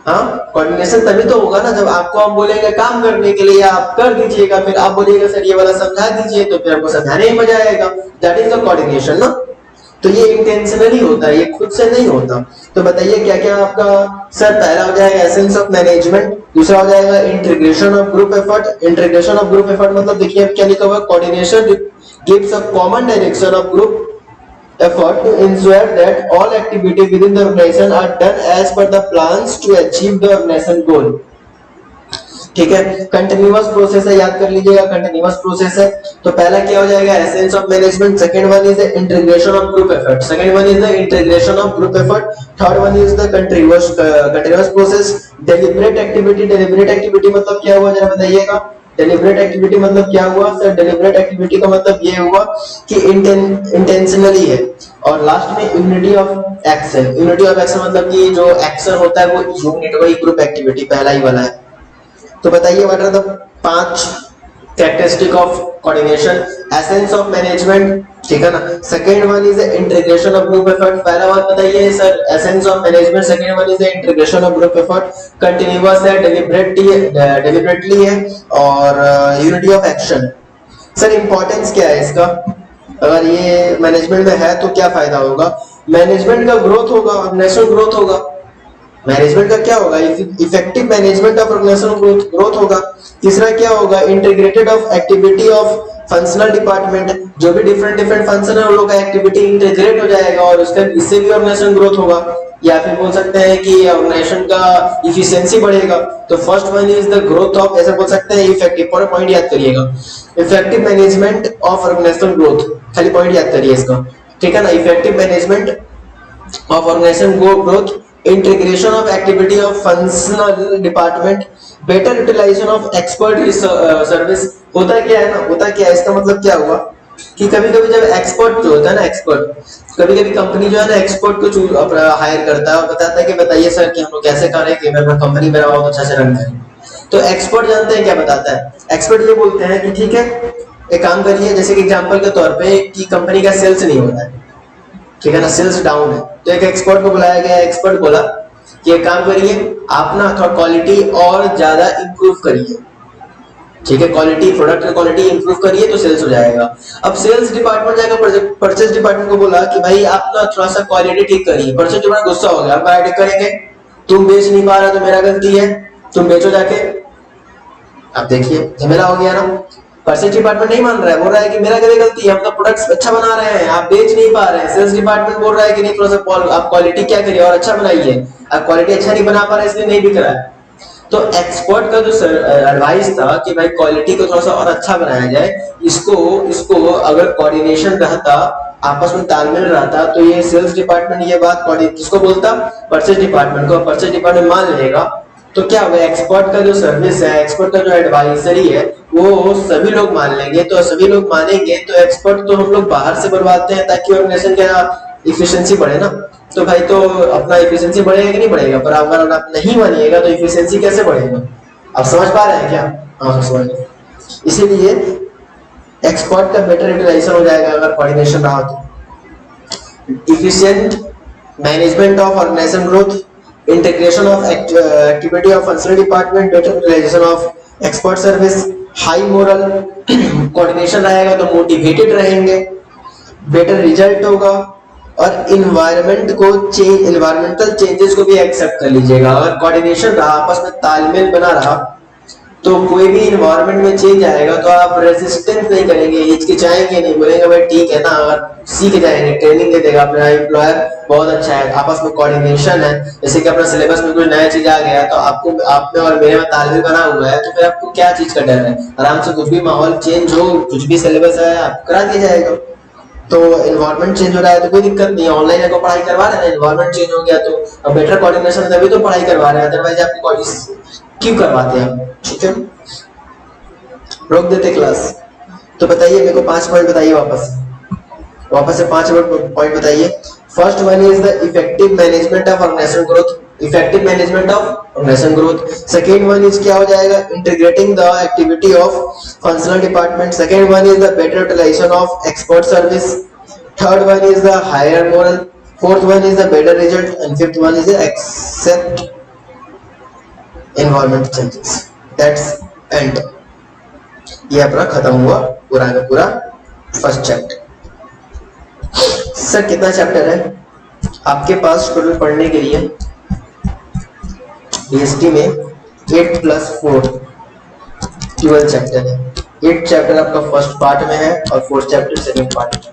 हाँ, कोऑर्डिनेशन तभी तो होगा ना जब आपको हम बोलेंगे काम करने के लिए आप कर दीजिएगा, फिर आप बोलिएगा सर ये वाला समझा दीजिए, तो फिर आपको समझाने ही मजा आएगा, दैट इज द कोऑर्डिनेशन ना। तो ये इंटेंशनली होता है, ये खुद से नहीं होता। तो बताइए क्या क्या आपका सर, पहला हो जाएगा एसेंस ऑफ मैनेजमेंट, दूसरा हो जाएगा integration of group effort. Integration of group effort मतलब देखिए अब क्या लिखा हुआ है, coordination gives a common direction of group effort to ensure that all activity within the organization are done as per the plans to achieve the organization goal, ठीक है। Continuous process है, याद कर लीजिएगा कंटिन्यूअस प्रोसेस है। तो पहला क्या हो जाएगा, essence of management, second one is the integration of group effort, second one is the integration of group effort, third one is the continuous process. Deliberate activity, deliberate activity मतलब क्या हुआ जरा बताइएगा। डेलिब्रेट एक्टिविटी मतलब क्या हुआ sir? Deliberate activity का मतलब ये हुआ कि इंटेंशनली है। और लास्ट में unity of action, unity of action मतलब कि जो एक्शन होता है वो यूनिट, वही ग्रुप एक्टिविटी पहला ही वाला है। तो बताइए what are the 5 characteristic of coordination. Essence of management, ठीक है ना। Second one is the integration of group effort, पहला बात बताइए sir essence of management, second one is the integration of group effort. Continuous है, डेलिब्रेटली है, और unity of action. Sir importance क्या है इसका, अगर ये मैनेजमेंट में है तो क्या फायदा होगा? मैनेजमेंट का ग्रोथ होगा, ऑर्गेनाइजेशनल ग्रोथ होगा। मैनेजमेंट का क्या होगा, effective management of organizational growth होगा। तीसरा क्या होगा, integrated of activity of functional department, जो भी डिफरेंट डिफरेंट फंक्शन है उन लोगों का एक्टिविटी इंटीग्रेट हो जाएगा और उसका इससे भी ऑर्गेनाइजेशन ग्रोथ होगा। या फिर बोल सकते हैं कि ऑर्गेनाइजेशन का इफिशिएंसी बढ़ेगा। तो first one is the growth of, ऐसा बोल सकते हैं इफेक्टिव, पूरा पॉइंट याद करिएगा, effective management of organizational growth, खाली पॉइंट याद करिए इसका, ठीक है ना। Effective management of organization growth, integration of activity of functional department, better utilization of expert service. होता क्या है ना, होता क्या है, इसका मतलब क्या हुआ कि कभी कभी जब एक्सपर्ट जो होता है ना, एक्सपर्ट, कभी कभी कंपनी जो है ना एक्सपर्ट को हायर करता है और बताता है कि बताइए सर कि हम लोग कैसे करें कि मेरा कंपनी मेरा बहुत अच्छा से रन करे। तो एक्सपर्ट जानते हैं क्या बताता है, एक्सपर्ट ये बोलते हैं कि ठीक है एक काम करिए, जैसे कि एग्जांपल के तौर पे कि कंपनी का सेल्स नहीं होता है, ठीक है ना, सेल्स डाउन है, तो एक एक्सपर्ट को बुलाया गया, एक्सपर्ट बोला कि एक काम करिए आप ना थोड़ा क्वालिटी और ज्यादा इंप्रूव करिए, ठीक है, क्वालिटी, प्रोडक्ट की क्वालिटी इंप्रूव करिए तो सेल्स हो जाएगा। अब सेल्स डिपार्टमेंट जाएगा परचेज डिपार्टमेंट को बोला कि भाई आप ना थोड़ा सा क्वालिटी ठीक करिए। परचेज डिपार्टमेंट गुस्सा हो गया, आप क्या ठीक करेंगे, तुम बेच नहीं पा रहे तो मेरा गलती है, तुम बेचो जाके। अब देखिए झमेला हो गया ना, परचेज डिपार्टमेंट नहीं मान रहा है, बोल रहा है कि मेरा गलती है, हम तो प्रोडक्ट्स अच्छा बना रहे हैं, आप बेच नहीं पा रहे हैं। सेल्स डिपार्टमेंट बोल रहा है कि नहीं थोड़ा सा आप क्वालिटी क्या करिए और अच्छा बनाइए, आप क्वालिटी अच्छा नहीं बना पा रहे इसलिए नहीं बिक रहा है। तो एक्सपर्ट का जो एडवाइस था कि भाई क्वालिटी को थोड़ा सा और अच्छा बनाया जाए, इसको अगर कोऑर्डिनेशन रहता, आपस में तालमेल रहता, तो ये सेल्स डिपार्टमेंट ये बात किसको बोलता, परचेज डिपार्टमेंट को, परचेज डिपार्टमेंट मान लेगा तो क्या होगा, एक्सपर्ट का जो सर्विस है, एक्सपर्ट का जो एडवाइजरी है वो सभी लोग मान लेंगे। तो सभी लोग मानेंगे तो एक्सपर्ट तो हम लोग बाहर से बनवाते हैं ताकि ऑर्गेनाइजेशन का इफिशिएंसी बढ़े ना। तो भाई तो अपना इफिशिएंसी बढ़ेगा कि नहीं बढ़ेगा, पर अगर आप नहीं मानिएगा तो इफिशिएंसी कैसे बढ़ेगा, आप समझ पा रहे हैं क्या? हाँ समझ। इसीलिए एक्सपर्ट का बेटर यूटिलाइजेशन हो जाएगा अगर कोऑर्डिनेशन रहा तो। Efficient management of organization growth, integration of activity of functional department, better utilization of expert service, high moral, coordination रहेगा तो मोटिवेटेड रहेंगे, बेटर रिजल्ट होगा और इन्वायरमेंटल चेंजेस को भी एक्सेप्ट कर लीजिएगा। अगर कोऑर्डिनेशन रहा, आपस में तालमेल बना रहा, तो कोई भी इन्वायरमेंट में चेंज आएगा तो आप रेजिस्टेंस नहीं करेंगे, हिचकिचाएंगे नहीं, बोलेंगे भाई ठीक है ना, अगर सीख जाएंगे, ट्रेनिंग दे देगा अपना एम्प्लॉयर, बहुत अच्छा है, आपस में कोऑर्डिनेशन है। जैसे कि अपना सिलेबस में कोई नया चीज आ गया तो आपको, आप में और मेरे में तालमेल बना हुआ है, तो फिर आपको क्या चीज का डर है, आराम से कुछ भी माहौल चेंज हो, कुछ भी सिलेबस है आपको करा दिया जाएगा। तो एनवायरनमेंट चेंज हो रहा है तो कोई दिक्कत नहीं है, ऑनलाइन आपको पढ़ाई करवा रहे हैं, एनवायरनमेंट चेंज हो गया तो अब बेटर कोऑर्डिनेशन तभी तो पढ़ाई करवा रहे हैं, अदरवाइज आपको क्यों करवाते हैं? ठीक है, रोक देते क्लास। तो बताइए मेरे को 5 पॉइंट बताइए, वापस से 5 पॉइंट बताइए। First one is the effective management of organization growth, effective management of organization growth. Second one is क्या हो जाएगा, integrating the activity of functional department. Second one is the better utilization of expert service. Third one is the higher moral. Fourth one is the better result and fifth one is the accept environment changes. That's end. ये अपना खत्म हुआ पूरा का पूरा first chapter. Sir कितना chapter है आपके पास टोटल पढ़ने के लिए? बीएसटी में 8 + 4 12 चैप्टर है। 8 चैप्टर आपका फर्स्ट पार्ट में है और 4 चैप्टर सेकंड पार्ट में,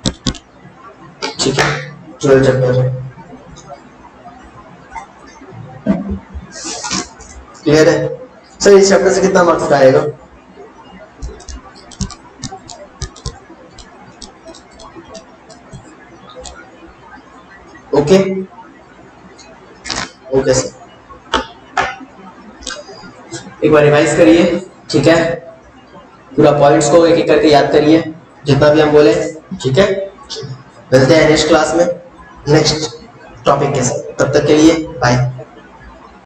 ठीक है, 12 चैप्टर है। क्लियर है? सर इस चैप्टर से कितना मार्क्स आएगा? ओके ओके सर, एक बार रिवाइज करिए, ठीक है, पूरा पॉइंट्स को एक एक करके याद करिए जितना भी हम बोले, ठीक है। मिलते हैं नेक्स्ट क्लास में नेक्स्ट टॉपिक के साथ, तब तक के लिए बाय।